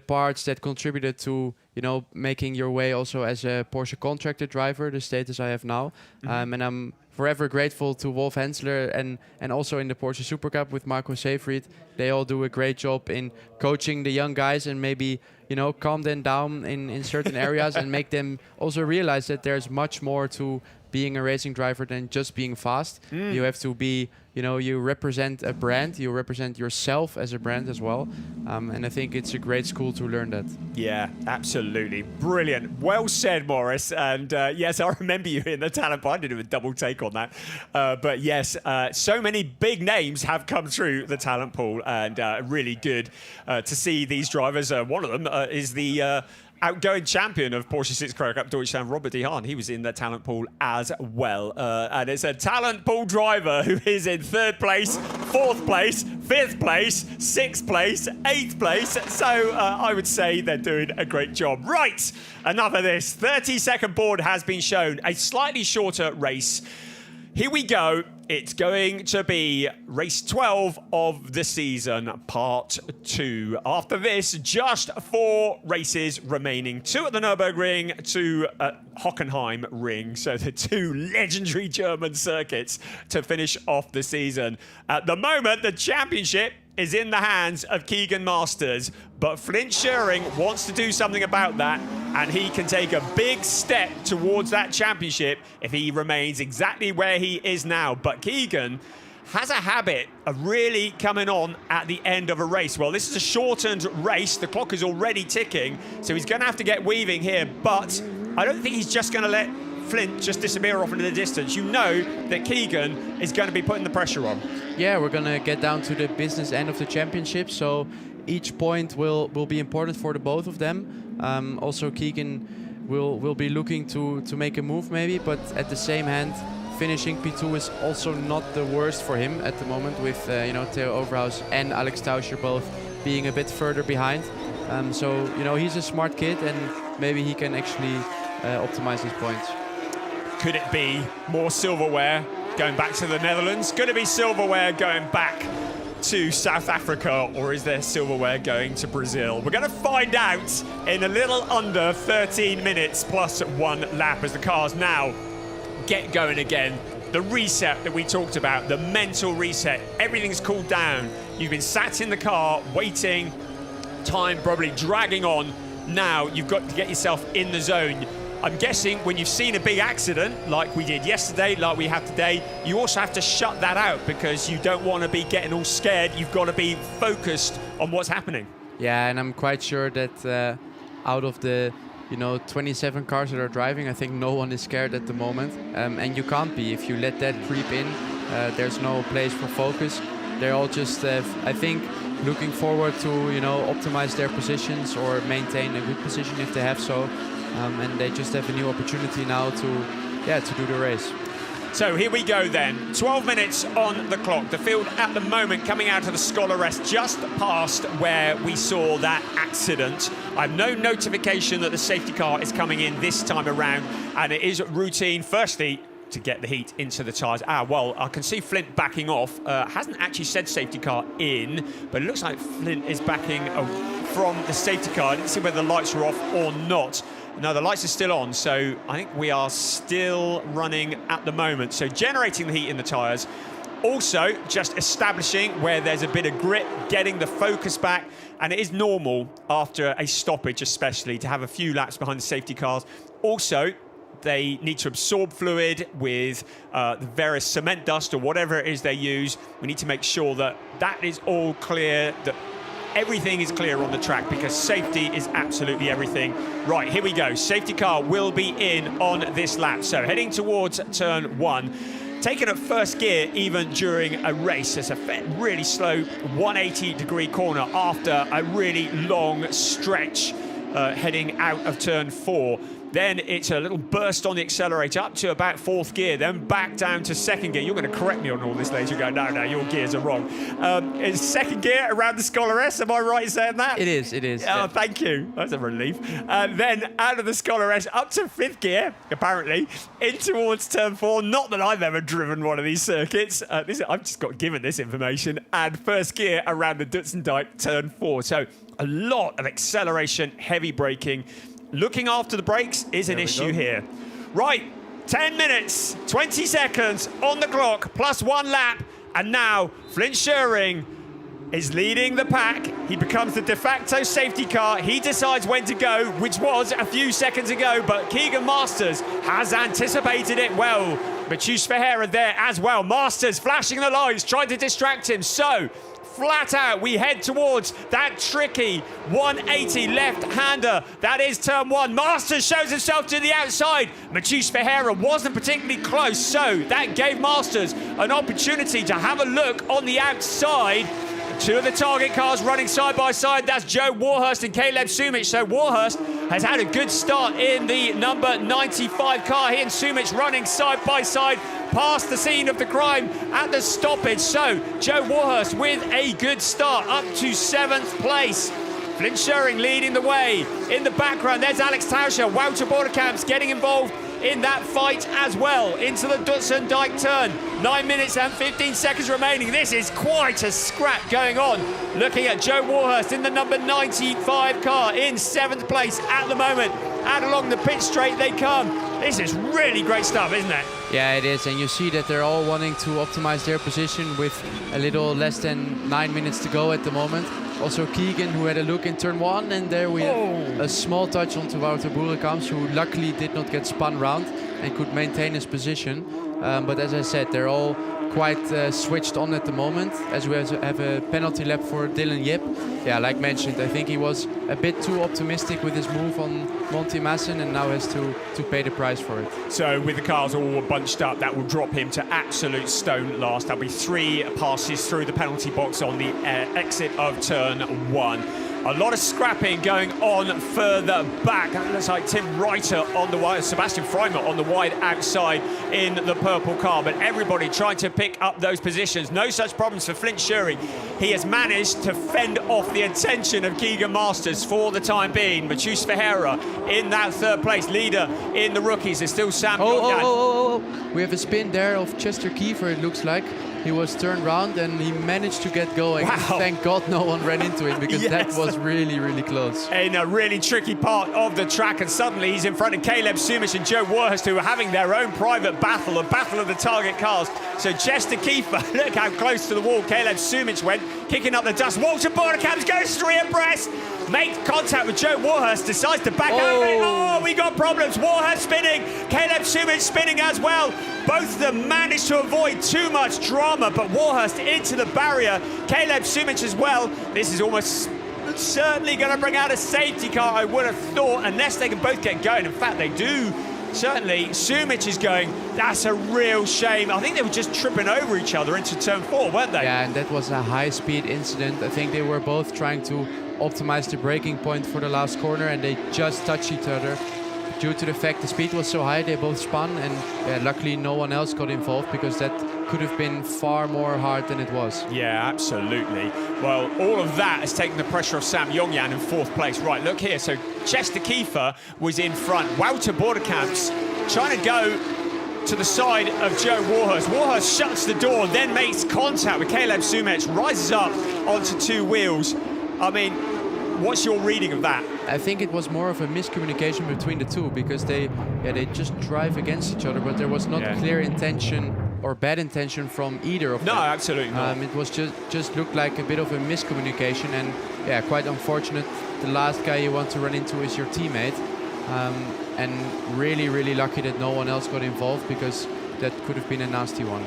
parts that contributed to, you know, making your way also as a Porsche contractor driver, the status I have now. And I'm forever grateful to Wolf Hensler and also in the Porsche Super Cup with Marco Seefried. They all do a great job in coaching the young guys and maybe, you know, calm them down in certain areas and make them also realize that there's much more to being a racing driver than just being fast. You have to be, you know, you represent a brand, you represent yourself as a brand as well. And I think it's a great school to learn that. Yeah, absolutely. Brilliant. Well said, Morris. And yes, I remember you in the talent pool. I did a double take on that. But yes, so many big names have come through the talent pool, and really good to see these drivers. One of them is the outgoing champion of Porsche Sixt Carrera Cup Deutschland, Robert De Haan. He was in the talent pool as well. And it's a talent pool driver who is in 3rd place, 4th place, 5th place, 6th place, 8th place. So I would say they're doing a great job. Right, enough of this. 30-second board has been shown. A slightly shorter race. Here we go. It's going to be race 12 of the season, part 2. After this, just 4 races remaining. 2 at the Nürburgring, 2 at Hockenheim Ring. So the 2 legendary German circuits to finish off the season. At the moment, the championship is in the hands of Keegan Masters, but Flint Scheuring wants to do something about that, and he can take a big step towards that championship if he remains exactly where he is now. But Keegan has a habit of really coming on at the end of a race. Well, this is a shortened race. The clock is already ticking, so he's going to have to get weaving here, but I don't think he's just going to let Flint just disappear off into the distance. You know that Keegan is going to be putting the pressure on. Yeah, we're going to get down to the business end of the championship, so each point will be important for the both of them. Also, Keegan will be looking to make a move maybe, but at the same hand, finishing P2 is also not the worst for him at the moment, with Theo Overhaus and Alex Tauscher both being a bit further behind. So he's a smart kid, and maybe he can actually optimize his points. Could it be more silverware going back to the Netherlands? Could it be silverware going back to South Africa, or is there silverware going to Brazil? We're going to find out in a little under 13 minutes plus 1 lap as the cars now get going again. The reset that we talked about, the mental reset, everything's cooled down. You've been sat in the car waiting, time probably dragging on. Now you've got to get yourself in the zone. I'm guessing when you've seen a big accident, like we did yesterday, like we have today, you also have to shut that out because you don't want to be getting all scared. You've got to be focused on what's happening. Yeah, and I'm quite sure that out of the 27 cars that are driving, I think no one is scared at the moment. And you can't be. If you let that creep in, there's no place for focus. They're all just, I think, looking forward to optimize their positions or maintain a good position if they have so. And they just have a new opportunity now to do the race. So here we go then. 12 minutes on the clock. The field at the moment coming out of the Scholar Rest just past where we saw that accident. I have no notification that the safety car is coming in this time around, and it is routine. Firstly, to get the heat into the tyres. Well, I can see Flint backing off. Hasn't actually said safety car in, but it looks like Flint is backing from the safety car. I didn't see whether the lights were off or not. No, the lights are still on, so I think we are still running at the moment. So generating the heat in the tyres. Also, just establishing where there's a bit of grip, getting the focus back. And it is normal after a stoppage, especially, to have a few laps behind the safety cars. Also, they need to absorb fluid with the various cement dust or whatever it is they use. We need to make sure that that is all clear, that everything is clear on the track, because safety is absolutely everything. Right, here we go. Safety car will be in on this lap. So heading towards turn 1. Taken at first gear even during a race. It's a really slow 180-degree corner after a really long stretch heading out of turn 4. Then it's a little burst on the accelerator up to about 4th gear, then back down to 2nd gear. You're going to correct me on all this later. You go, no, your gears are wrong. It's 2nd gear around the Scholar S. Am I right in saying that? It is. Oh, thank you. That's a relief. Then out of the Scholar S up to 5th gear, apparently, in towards turn 4. Not that I've ever driven one of these circuits. I've just got given this information. And 1st gear around the Dutzendijk, turn 4. So a lot of acceleration, heavy braking. Looking after the brakes is an issue here. Right, 10 minutes, 20 seconds on the clock, plus 1 lap. And now Flint Scheuring is leading the pack. He becomes the de facto safety car. He decides when to go, which was a few seconds ago, but Keegan Masters has anticipated it well. Mathieu Ferreira there as well. Masters flashing the lights, trying to distract him. So, flat out, we head towards that tricky 180 left-hander. That is turn 1. Masters shows himself to the outside. Mathieu Ferreira wasn't particularly close, so that gave Masters an opportunity to have a look on the outside. 2 of the target cars running side by side. That's Joe Warhurst and Caleb Sumich. So Warhurst has had a good start in the number 95 car. He and Sumich running side by side. past the scene of the crime at the stoppage. So Joe Warhurst with a good start, up to 7th place. Flint Schuring leading the way. In the background, there's Alex Tauscher. Wouter Borderkamps getting involved in that fight as well. Into the Dutzendijk turn. 9 minutes and 15 seconds remaining. This is quite a scrap going on. Looking at Joe Warhurst in the number 95 car in 7th place at the moment. And along the pit straight they come. This is really great stuff, isn't it? Yeah, it is. And you see that they're all wanting to optimize their position with a little less than 9 minutes to go at the moment. Also Keegan, who had a look in turn 1, and there we have a small touch onto Wouter Boerekamps, who luckily did not get spun round and could maintain his position. But as I said, they're all quite switched on at the moment, as we have a penalty lap for Dylan Yip. Yeah, like mentioned, I think he was a bit too optimistic with his move on Monty Masson and now has to pay the price for it. So with the cars all bunched up, that will drop him to absolute stone last. There'll be 3 passes through the penalty box on the exit of turn 1. A lot of scrapping going on further back. It looks like Tim Reiter on the wide, Sebastian Freimer on the wide outside in the purple car, but everybody trying to pick up those positions. No such problems for Flint Schuring. He has managed to fend off the attention of Keegan Masters for the time being. Mathieu Ferreira in that 3rd place. Leader in the rookies is still Sam Jordan. We have a spin there of Chester Kiefer, it looks like. He was turned round and he managed to get going. Wow. Thank God no one ran into him, because Yes. that was really, really close. In a really tricky part of the track, and suddenly he's in front of Caleb Sumich and Joe Warhurst, who are having their own private battle, a battle of the target cars. So Chester Kiefer, look how close to the wall Caleb Sumich went, kicking up the dust. Walter Borderkamps goes 3 abreast, makes contact with Joe Warhurst, decides to back out of it. Oh, we got problems. Warhurst spinning, Caleb Sumich spinning as well. Both of them managed to avoid too much drama, but Warhurst into the barrier, Caleb Sumich as well. This is almost certainly going to bring out a safety car, I would have thought, unless they can both get going. In fact, they do. Certainly, Sumich is going. That's a real shame. I think they were just tripping over each other into turn 4, weren't they? Yeah, and that was a high-speed incident. I think they were both trying to optimize the braking point for the last corner, and they just touched each other. Due to the fact the speed was so high, they both spun, and luckily no one else got involved, because that could have been far more hard than it was. Yeah, absolutely. Well, all of that has taken the pressure off Sam Yongyan in 4th place. Right, look here. So Chester Kiefer was in front. Wouter Borderkamps trying to go to the side of Joe Warhurst. Warhurst shuts the door, then makes contact with Caleb Sumich, rises up onto 2 wheels. I mean, what's your reading of that? I think it was more of a miscommunication between the two, because they just drive against each other, but there was not clear intention or bad intention from either of them. No, absolutely not. It was just looked like a bit of a miscommunication, and yeah, quite unfortunate. The last guy you want to run into is your teammate, and really, really lucky that no one else got involved, because that could have been a nasty one.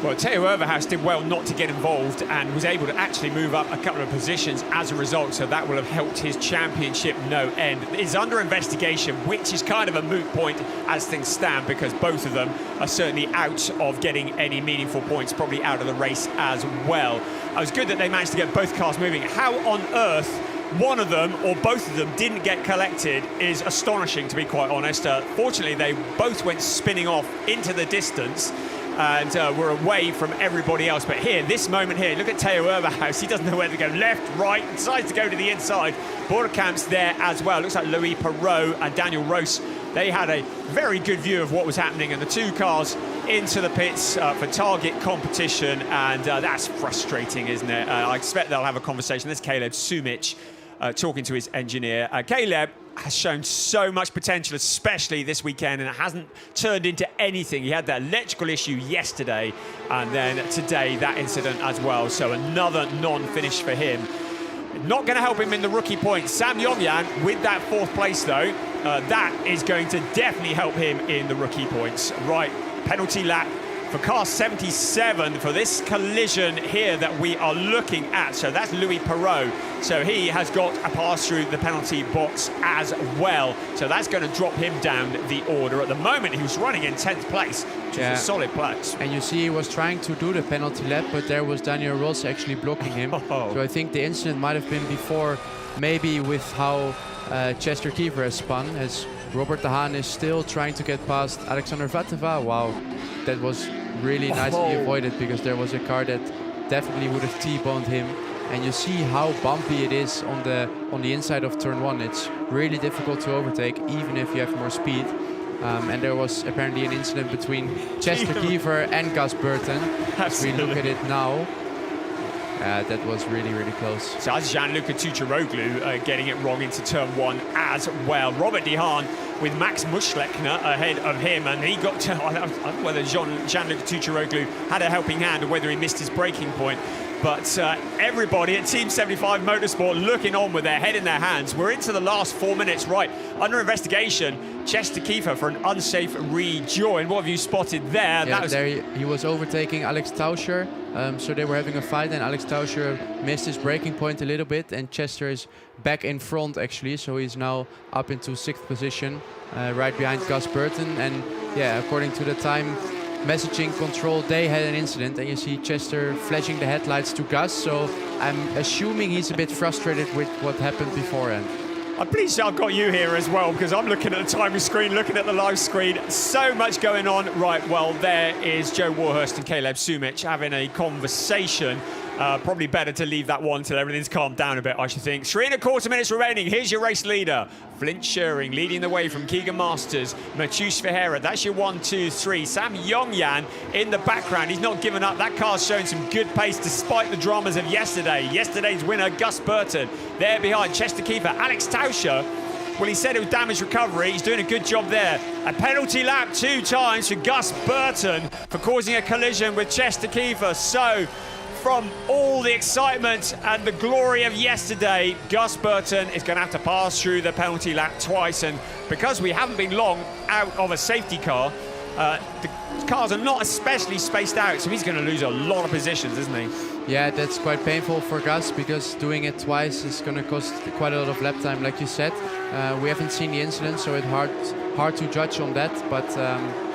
Well, Theo Overhaus did well not to get involved and was able to actually move up a couple of positions as a result, so that will have helped his championship no end. It's under investigation, which is kind of a moot point as things stand, because both of them are certainly out of getting any meaningful points, probably out of the race as well. It was good that they managed to get both cars moving. How on earth one of them or both of them didn't get collected is astonishing, to be quite honest. Fortunately, they both went spinning off into the distance and we're away from everybody else. But here, this moment here, look at Theo Overhaus. He doesn't know where to go, left, right, decides to go to the inside. Borderkamp's there as well. Looks like Louis Perrault and Daniel Rose, they had a very good view of what was happening, and the 2 cars into the pits for target competition, and that's frustrating, isn't it? I expect they'll have a conversation. There's Caleb Sumich talking to his engineer. Caleb has shown so much potential, especially this weekend, and it hasn't turned into anything. He had that electrical issue yesterday, and then today that incident as well. So another non-finish for him. Not going to help him in the rookie points. Sam Yongyan with that 4th place though, that is going to definitely help him in the rookie points. Right, penalty lap for car 77 for this collision here that we are looking at. So that's Louis Perrault. So he has got a pass through the penalty box as well. So that's going to drop him down the order. At the moment, he was running in 10th place, which is a solid place. And you see he was trying to do the penalty lap, but there was Daniel Ross actually blocking him. So I think the incident might have been before, maybe with how Chester Kiefer has spun, as Robert de Haan is still trying to get past Alexander Vateva. Wow. that was really nicely avoided, because there was a car that definitely would have T-boned him. And you see how bumpy it is on the inside of turn 1. It's really difficult to overtake, even if you have more speed. And there was apparently an incident between Chester Kiefer and Gus Burton. As we look at it now, that was really, really close. So that's Gianluca Tucciaroglu getting it wrong into turn 1 as well. Robert Dehaan with Max Muschleckner ahead of him, and he got to, I don't know whether Gianluca Tucciaroglu had a helping hand or whether he missed his braking point. But everybody at Team 75 Motorsport looking on with their head in their hands. We're into the last 4 minutes. Right, under investigation, Chester Kiefer for an unsafe rejoin. What have you spotted there? Yeah, there he was overtaking Alex Tauscher. So they were having a fight, and Alex Tauscher missed his braking point a little bit, and Chester is back in front actually. So he's now up into 6th position, right behind Gus Burton. And yeah, according to the time messaging control, they had an incident, and you see Chester flashing the headlights to Gus. So I'm assuming he's a bit frustrated with what happened beforehand. I'm pleased I've got you here as well, because I'm looking at the timing screen, looking at the live screen. So much going on. Right, well, there is Joe Warhurst and Caleb Sumich having a conversation. Probably better to leave that one till everything's calmed down a bit, I should think. 3¼ minutes remaining. Here's your race leader. Flint Schering leading the way from Keegan Masters. Mathieu Ferreira, that's your 1, 2, 3. Sam Yongyan in the background. He's not given up. That car's showing some good pace despite the dramas of yesterday. Yesterday's winner, Gus Burton. There behind Chester Kiefer. Alex Tauscher. Well, he said it was damage recovery. He's doing a good job there. A penalty lap 2 times for Gus Burton for causing a collision with Chester Kiefer. So, from all the excitement and the glory of yesterday, Gus Burton is going to have to pass through the penalty lap twice. And because we haven't been long out of a safety car, the cars are not especially spaced out, so he's going to lose a lot of positions, isn't he? Yeah, that's quite painful for Gus, because doing it twice is going to cost quite a lot of lap time, like you said. We haven't seen the incident, so it's hard to judge on that, but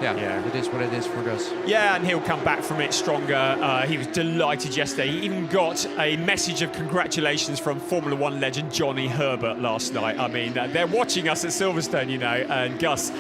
yeah, it is what it is for Gus. Yeah, and he'll come back from it stronger. He was delighted yesterday. He even got a message of congratulations from Formula One legend Johnny Herbert last night. I mean, they're watching us at Silverstone, you know, and Gus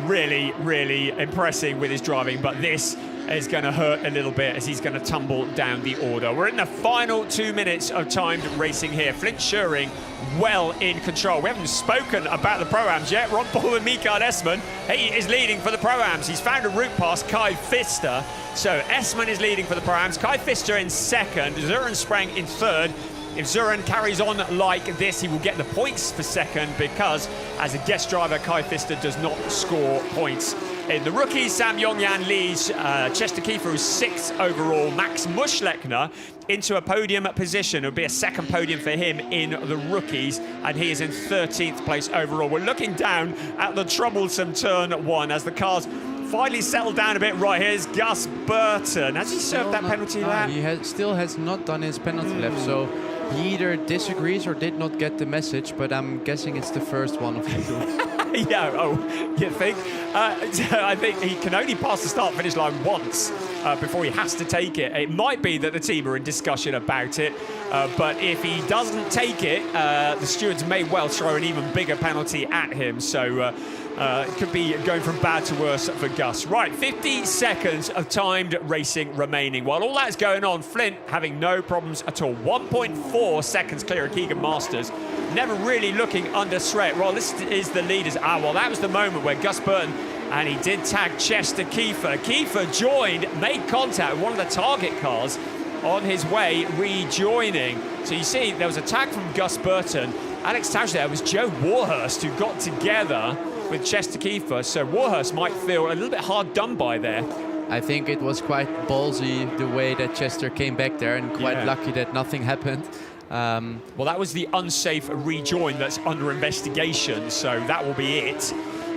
really, really impressing with his driving, but this is going to hurt a little bit as he's going to tumble down the order. We're in the final 2 minutes of timed racing here. Flint Schering well in control. We haven't spoken about the Pro-Ams yet. Ron Paul and Mikael Esman, he is leading for the Pro-Ams. He's found a route past Kai Pfister. So Esman is leading for the Pro-Ams. Kai Pfister in 2nd. Søren Sprang in 3rd. If Søren carries on like this, he will get the points for 2nd, because as a guest driver, Kai Pfister does not score points. In the rookies, Sam Yongyan leads Chester Kiefer, who's 6th overall. Max Muschleckner into a podium position. It'll be a 2nd podium for him in the rookies, and he is in 13th place overall. We're looking down at the troublesome turn 1 as the cars finally settle down a bit. Right, here's Gus Burton. Has he served that penalty lap? He still has not done his penalty lap, so he either disagrees or did not get the message, but I'm guessing it's the first one of the two. Yeah, you think? I think he can only pass the start-finish line once before he has to take it. It might be that the team are in discussion about it, but if he doesn't take it, the stewards may well throw an even bigger penalty at him. So it could be going from bad to worse for Gus. Right, 50 seconds of timed racing remaining. While all that's going on, Flint having no problems at all. 1.4 seconds clear of Keegan Masters. Never really looking under threat. Well, this is the leaders. Well, that was the moment where Gus Burton, and he did tag Chester Kiefer. Kiefer joined, made contact with one of the target cars on his way rejoining. So you see, there was a tag from Gus Burton. Alex Tauscher, there was Joe Warhurst who got together with Chester Kiefer. So Warhurst might feel a little bit hard done by there. I think it was quite ballsy the way that Chester came back there, and quite lucky that nothing happened. Well, that was the unsafe rejoin that's under investigation, so that will be it.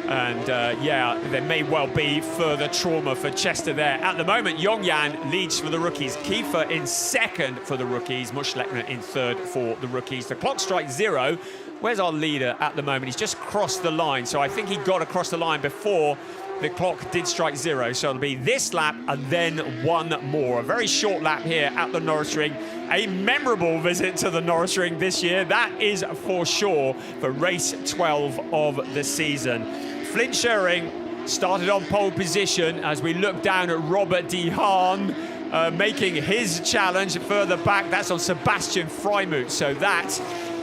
And yeah, there may well be further trauma for Chester there. At the moment, Yongyan leads for the rookies. Kiefer in 2nd for the rookies. Muschleckner in 3rd for the rookies. The clock strikes 0. Where's our leader at the moment? He's just crossed the line. So I think he got across the line before the clock did strike 0. So it'll be this lap and then one more. A very short lap here at the Norisring. A memorable visit to the Norisring this year. That is for sure for race 12 of the season. Flint Schering started on pole position as we look down at Robert De Haan making his challenge further back. That's on Sebastian Freimuth, so that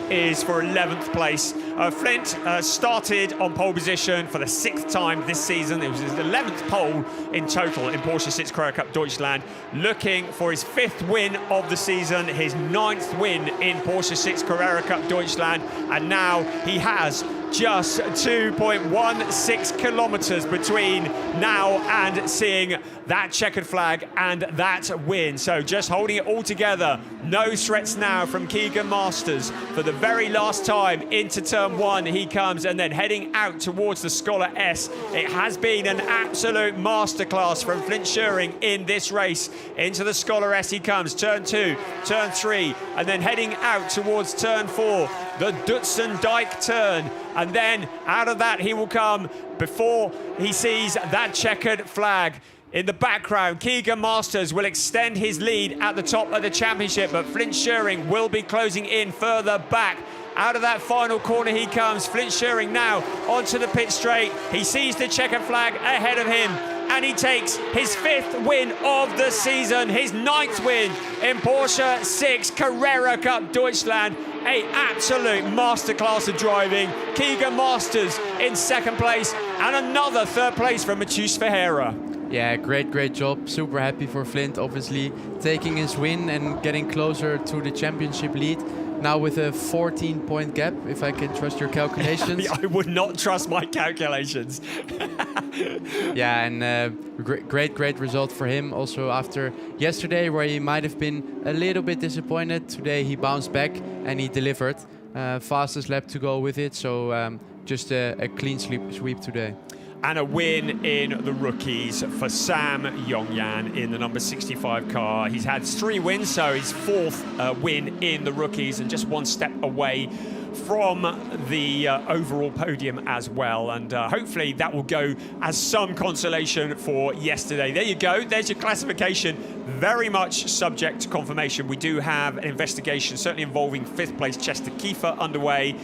is for 11th place. Flint started on pole position for the 6th time this season. It was his 11th pole in total in Porsche Sixt Carrera Cup Deutschland, looking for his 5th win of the season, his 9th win in Porsche Sixt Carrera Cup Deutschland, and now he has just 2.16 kilometers between now and seeing that checkered flag and that win. So just holding it all together. No threats now from Keegan Masters. For the very last time into turn 1 he comes, and then heading out towards the Scholar S. It has been an absolute masterclass from Flint Schuring in this race. Into the Scholar S he comes, turn 2, turn 3, and then heading out towards turn 4, the Dutzendijk turn. And then out of that he will come before he sees that checkered flag. In the background, Keegan Masters will extend his lead at the top of the championship, but Flint Schuring will be closing in further back. Out of that final corner he comes. Flint Schuring now onto the pit straight. He sees the checkered flag ahead of him, and he takes his 5th win of the season, his 9th win in Porsche Sixt Carrera Cup Deutschland. A absolute masterclass of driving. Keegan Masters in 2nd place, and another 3rd place from Mathieu Ferreira. Yeah, great job. Super happy for Flint, obviously taking his win and getting closer to the championship lead. Now with a 14-point gap, if I can trust your calculations. I would not trust my calculations. Yeah, and great result for him. Also after yesterday, where he might have been a little bit disappointed, today he bounced back and he delivered. Fastest lap to go with it, so just a clean sweep today. And a win in the rookies for Sam Yongyan in the number 65 car. He's had 3 wins, so his 4th win in the rookies, and just 1 step away from the overall podium as well. And hopefully that will go as some consolation for yesterday. There you go. There's your classification. Very much subject to confirmation. We do have an investigation, certainly involving 5th place Chester Kiefer underway.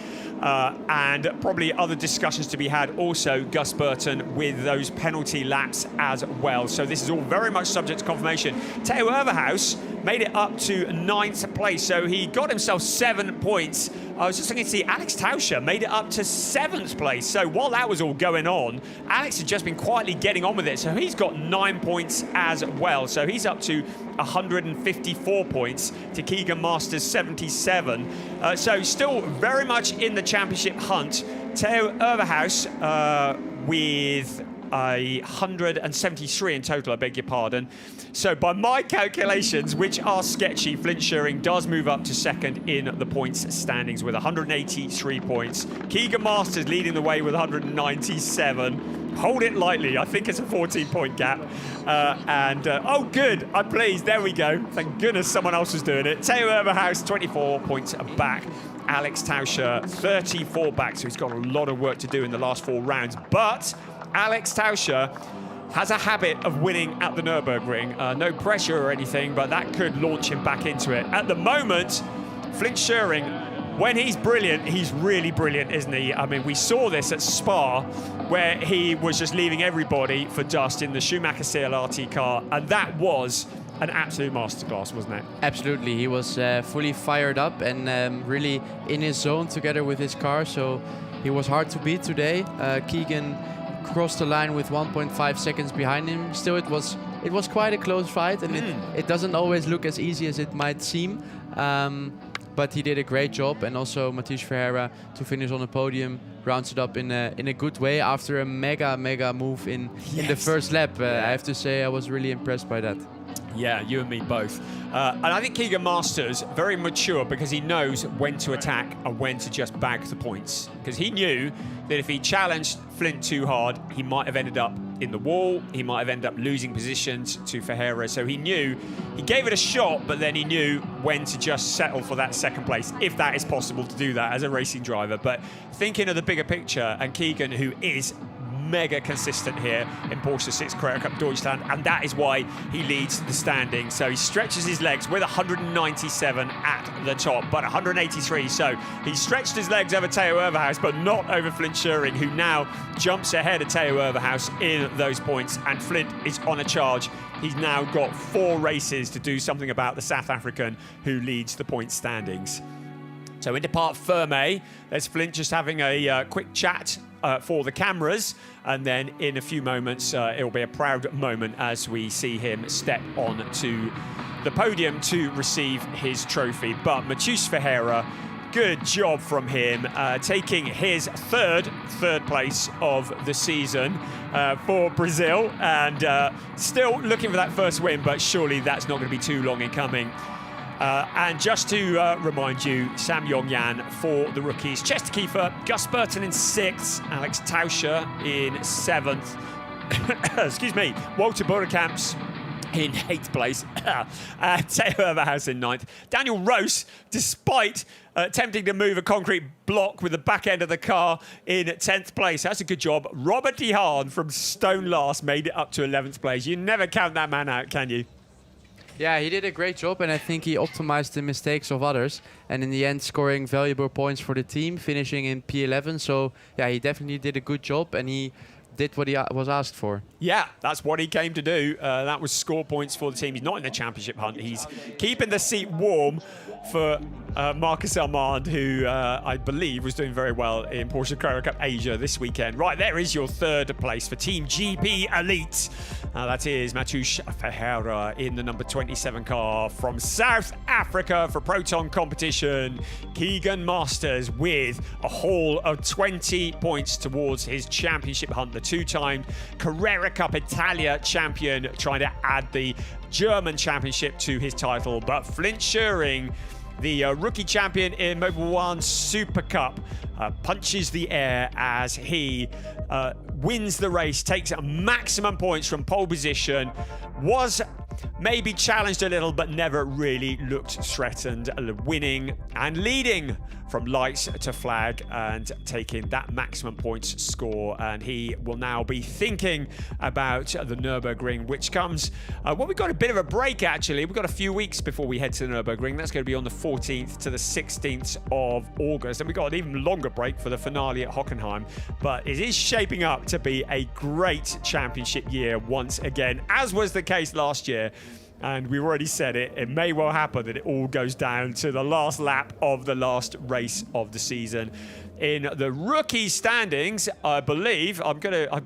And probably other discussions to be had also, Gus Burton, with those penalty laps as well. So this is all very much subject to confirmation. Theo Overhaus made it up to 9th place, so he got himself 7 points. I was just looking to see Alex Tauscher made it up to 7th place. So while that was all going on, Alex had just been quietly getting on with it. So he's got 9 points as well. So he's up to 154 points to Keegan Masters 77. So still very much in the championship hunt. Theo Overhaus with 173 in total, I beg your pardon. So by my calculations, which are sketchy, Flint Schuring does move up to 2nd in the points standings with 183 points. Keegan Masters leading the way with 197. Hold it lightly, I think it's a 14-point gap. Oh good, I'm pleased, there we go. Thank goodness someone else was doing it. Theo Overhaus, 24 points back. Alex Tauscher, 34 back, so he's got a lot of work to do in the last 4 rounds. But Alex Tauscher has a habit of winning at the Nürburgring. No pressure or anything, but that could launch him back into it. At the moment, Flint Schuring, when he's brilliant, he's really brilliant, isn't he? I mean, we saw this at Spa, where he was just leaving everybody for dust in the Schumacher CLRT car, and that was an absolute masterclass, wasn't it? Absolutely, he was fully fired up and really in his zone together with his car, so he was hard to beat today. Keegan crossed the line with 1.5 seconds behind him. Still, it was quite a close fight, and it doesn't always look as easy as it might seem. But he did a great job, and also Mathieu Ferreira to finish on the podium rounds it up in a good way after a mega move in the first lap. I have to say I was really impressed by that. Yeah, you and me both. And I think Keegan Masters, very mature, because he knows when to attack and when to just bag the points. Because he knew that if he challenged Flint too hard, he might have ended up in the wall. He might have ended up losing positions to Ferreira. So he knew, he gave it a shot, but then he knew when to just settle for that 2nd place, if that is possible to do that as a racing driver. But thinking of the bigger picture, and Keegan, who is mega consistent here in Porsche Sixt Carrera Cup Deutschland, and that is why he leads the standing. So he stretches his legs with 197 at the top, but 183. So he stretched his legs over Theo Overhaus, but not over Flint Schuring, who now jumps ahead of Theo Overhaus in those points, and Flint is on a charge. He's now got 4 races to do something about the South African who leads the point standings. So into Parc Fermé, there's Flint just having a quick chat for the cameras, and then in a few moments it'll be a proud moment as we see him step on to the podium to receive his trophy. But Matheus Ferreira, good job from him, taking his third place of the season for Brazil, and still looking for that first win, but surely that's not going to be too long in coming. And just to remind you, Sam Yong-Yan for the rookies, Chester Kiefer, Gus Burton in 6th, Alex Tauscher in 7th, excuse me, Walter Bodekamps in 8th place, Theo Overhaus in 9th. Daniel Roos, despite attempting to move a concrete block with the back end of the car, in 10th place. That's a good job. Robert De Haan from Stone Last made it up to 11th place. You never count that man out, can you? Yeah, he did a great job, and I think he optimized the mistakes of others, and in the end scoring valuable points for the team, finishing in P11. So yeah, he definitely did a good job, and he did what he was asked for. Yeah, that's what he came to do. That was score points for the team. He's not in the championship hunt. He's keeping the seat warm for Marcus Almond, who I believe was doing very well in Porsche Carrera Cup Asia this weekend. Right, there is your 3rd place for Team GP Elite. That is Matheus Ferreira in the number 27 car from South Africa for Proton competition. Keegan Masters with a haul of 20 points towards his championship hunt. The 2-time Carrera Cup Italia champion, trying to add the German championship to his title. But Flint Schuring, the rookie champion in Mobil 1 Super Cup, punches the air as he wins the race, takes maximum points from pole position, was maybe challenged a little, but never really looked threatened, winning and leading from lights to flag and taking that maximum points score. And he will now be thinking about the Nürburgring, which comes, well, we've got a bit of a break actually. We've got a few weeks before we head to the Nürburgring. That's going to be on the 14th to the 16th of August. And we've got an even longer break for the finale at Hockenheim. But it is shaping up to be a great championship year once again, as was the case last year. And we've already said it, it may well happen that it all goes down to the last lap of the last race of the season. In the rookie standings, I believe,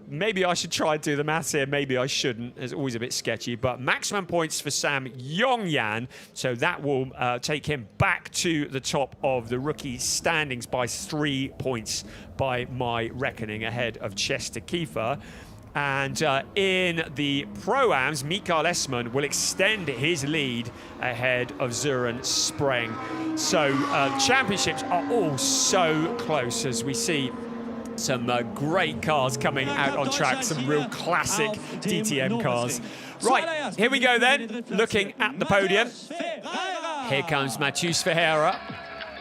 maybe I should try and do the maths here, maybe I shouldn't, it's always a bit sketchy, but maximum points for Sam Yong-Yan, so that will take him back to the top of the rookie standings by 3 points by my reckoning, ahead of Chester Kiefer. And in the Pro-Ams, Mikael Esman will extend his lead ahead of Søren Spreng. So championships are all so close as we see some great cars coming out on track, some real classic DTM cars. Right, here we go then, looking at the podium. Here comes Matheus Ferreira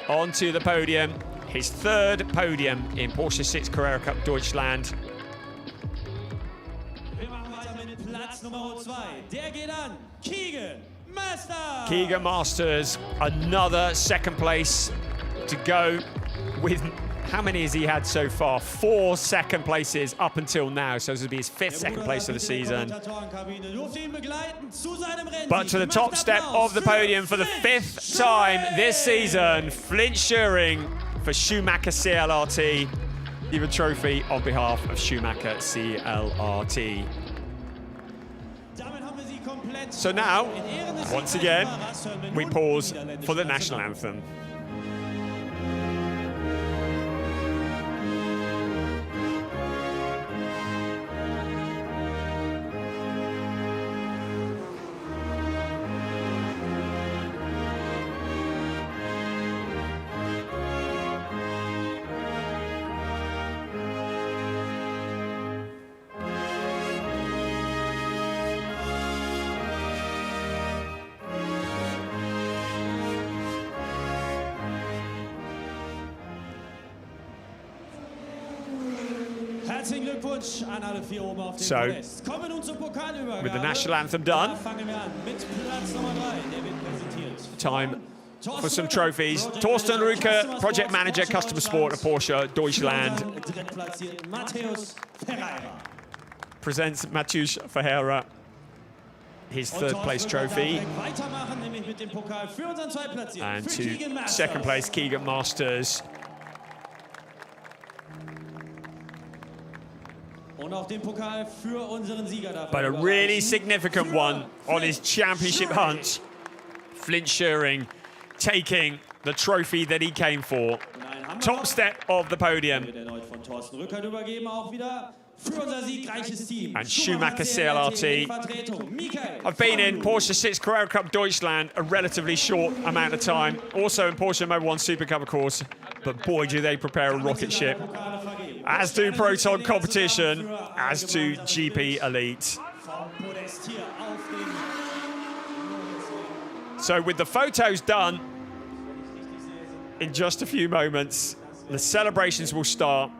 onto the podium, his 3rd podium in Porsche Sixt Carrera Cup Deutschland. Keegan Masters, another 2nd place to go with. How many has he had so far? 4 2nd places up until now, so this will be his 5th 2nd place of the season. But to the top step of the podium for the 5th time this season, Flint Schuring for Schumacher CLRT. Even trophy on behalf of Schumacher CLRT. So now, once again, we pause for the national anthem. Herzlichen Glückwunsch an alle 4 oben auf dem So, Podest. Kommen wir nun zur Pokalübergabe. with the national anthem Da done, fangen wir an mit Platz Nummer 3, der wird präsentiert. time for some trophies. Torsten Rüke, Project Manager, Customer Sport at Porsche Deutschland, Drittplatziert Matthäus Ferreira. presents Mathieu Ferreira his Und third Torsten place Rüke trophy. darf direkt weitermachen, nämlich mit dem Pokal für unseren Zweitplatzierten. And Für Keegan to Masters. second place, Keegan Masters. Und auch den Pokal für unseren Sieger darf But a überreichen. really significant one on his championship hunt. Flint Schuring taking the trophy that he came for. Und einen haben wir Top noch. step of the podium. Wird erneut von Torsten Rücker übergeben, auch wieder für unser siegreiches Team. And Schumacher CLRT. in Vertretung. Michael I've been in Faru. Porsche Sixt Carrera Cup Deutschland a relatively short amount of time. Also in Porsche Mobil 1 Super Cup, of course. But boy, do they prepare a rocket ship. Pokale vergeben. As do Proton Competition, as do GP Elite. Vom Podest hier auf dem Norisring. So with the photos done, in just a few moments, the celebrations will start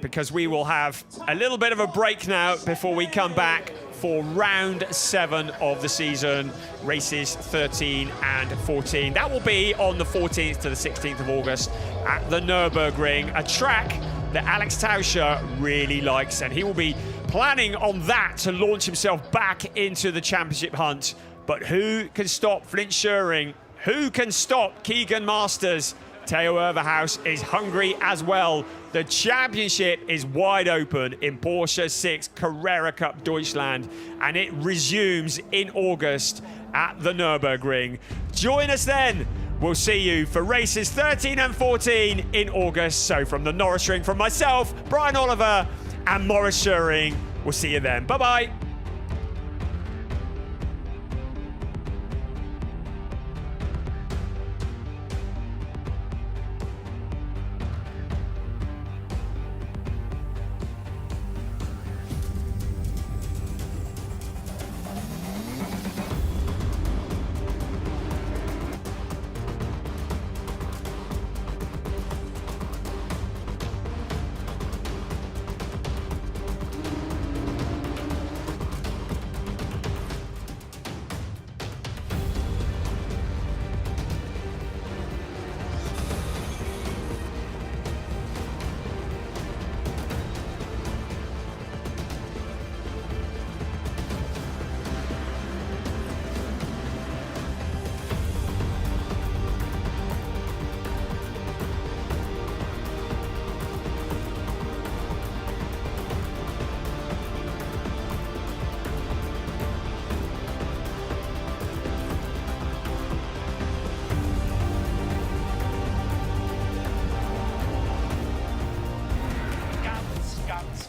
because we will have a little bit of a break now before we come back for round 7 of the season, races 13 and 14. That will be on the 14th to the 16th of August at the Nürburgring, a track that Alex Tauscher really likes, and he will be planning on that to launch himself back into the championship hunt. But who can stop Flint Schuring? Who can stop Keegan Masters? Theo Overhaus is hungry as well. The championship is wide open in Porsche Sixt Carrera Cup Deutschland, and it resumes in August at the Nürburgring. Join us then. We'll see you for races 13 and 14 in August. So from the Norisring, from myself, Brian Oliver, and Maurice Schuring, we'll see you then. Bye-bye.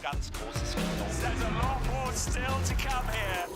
Ganz großes Kino. There's a lot more still to come here.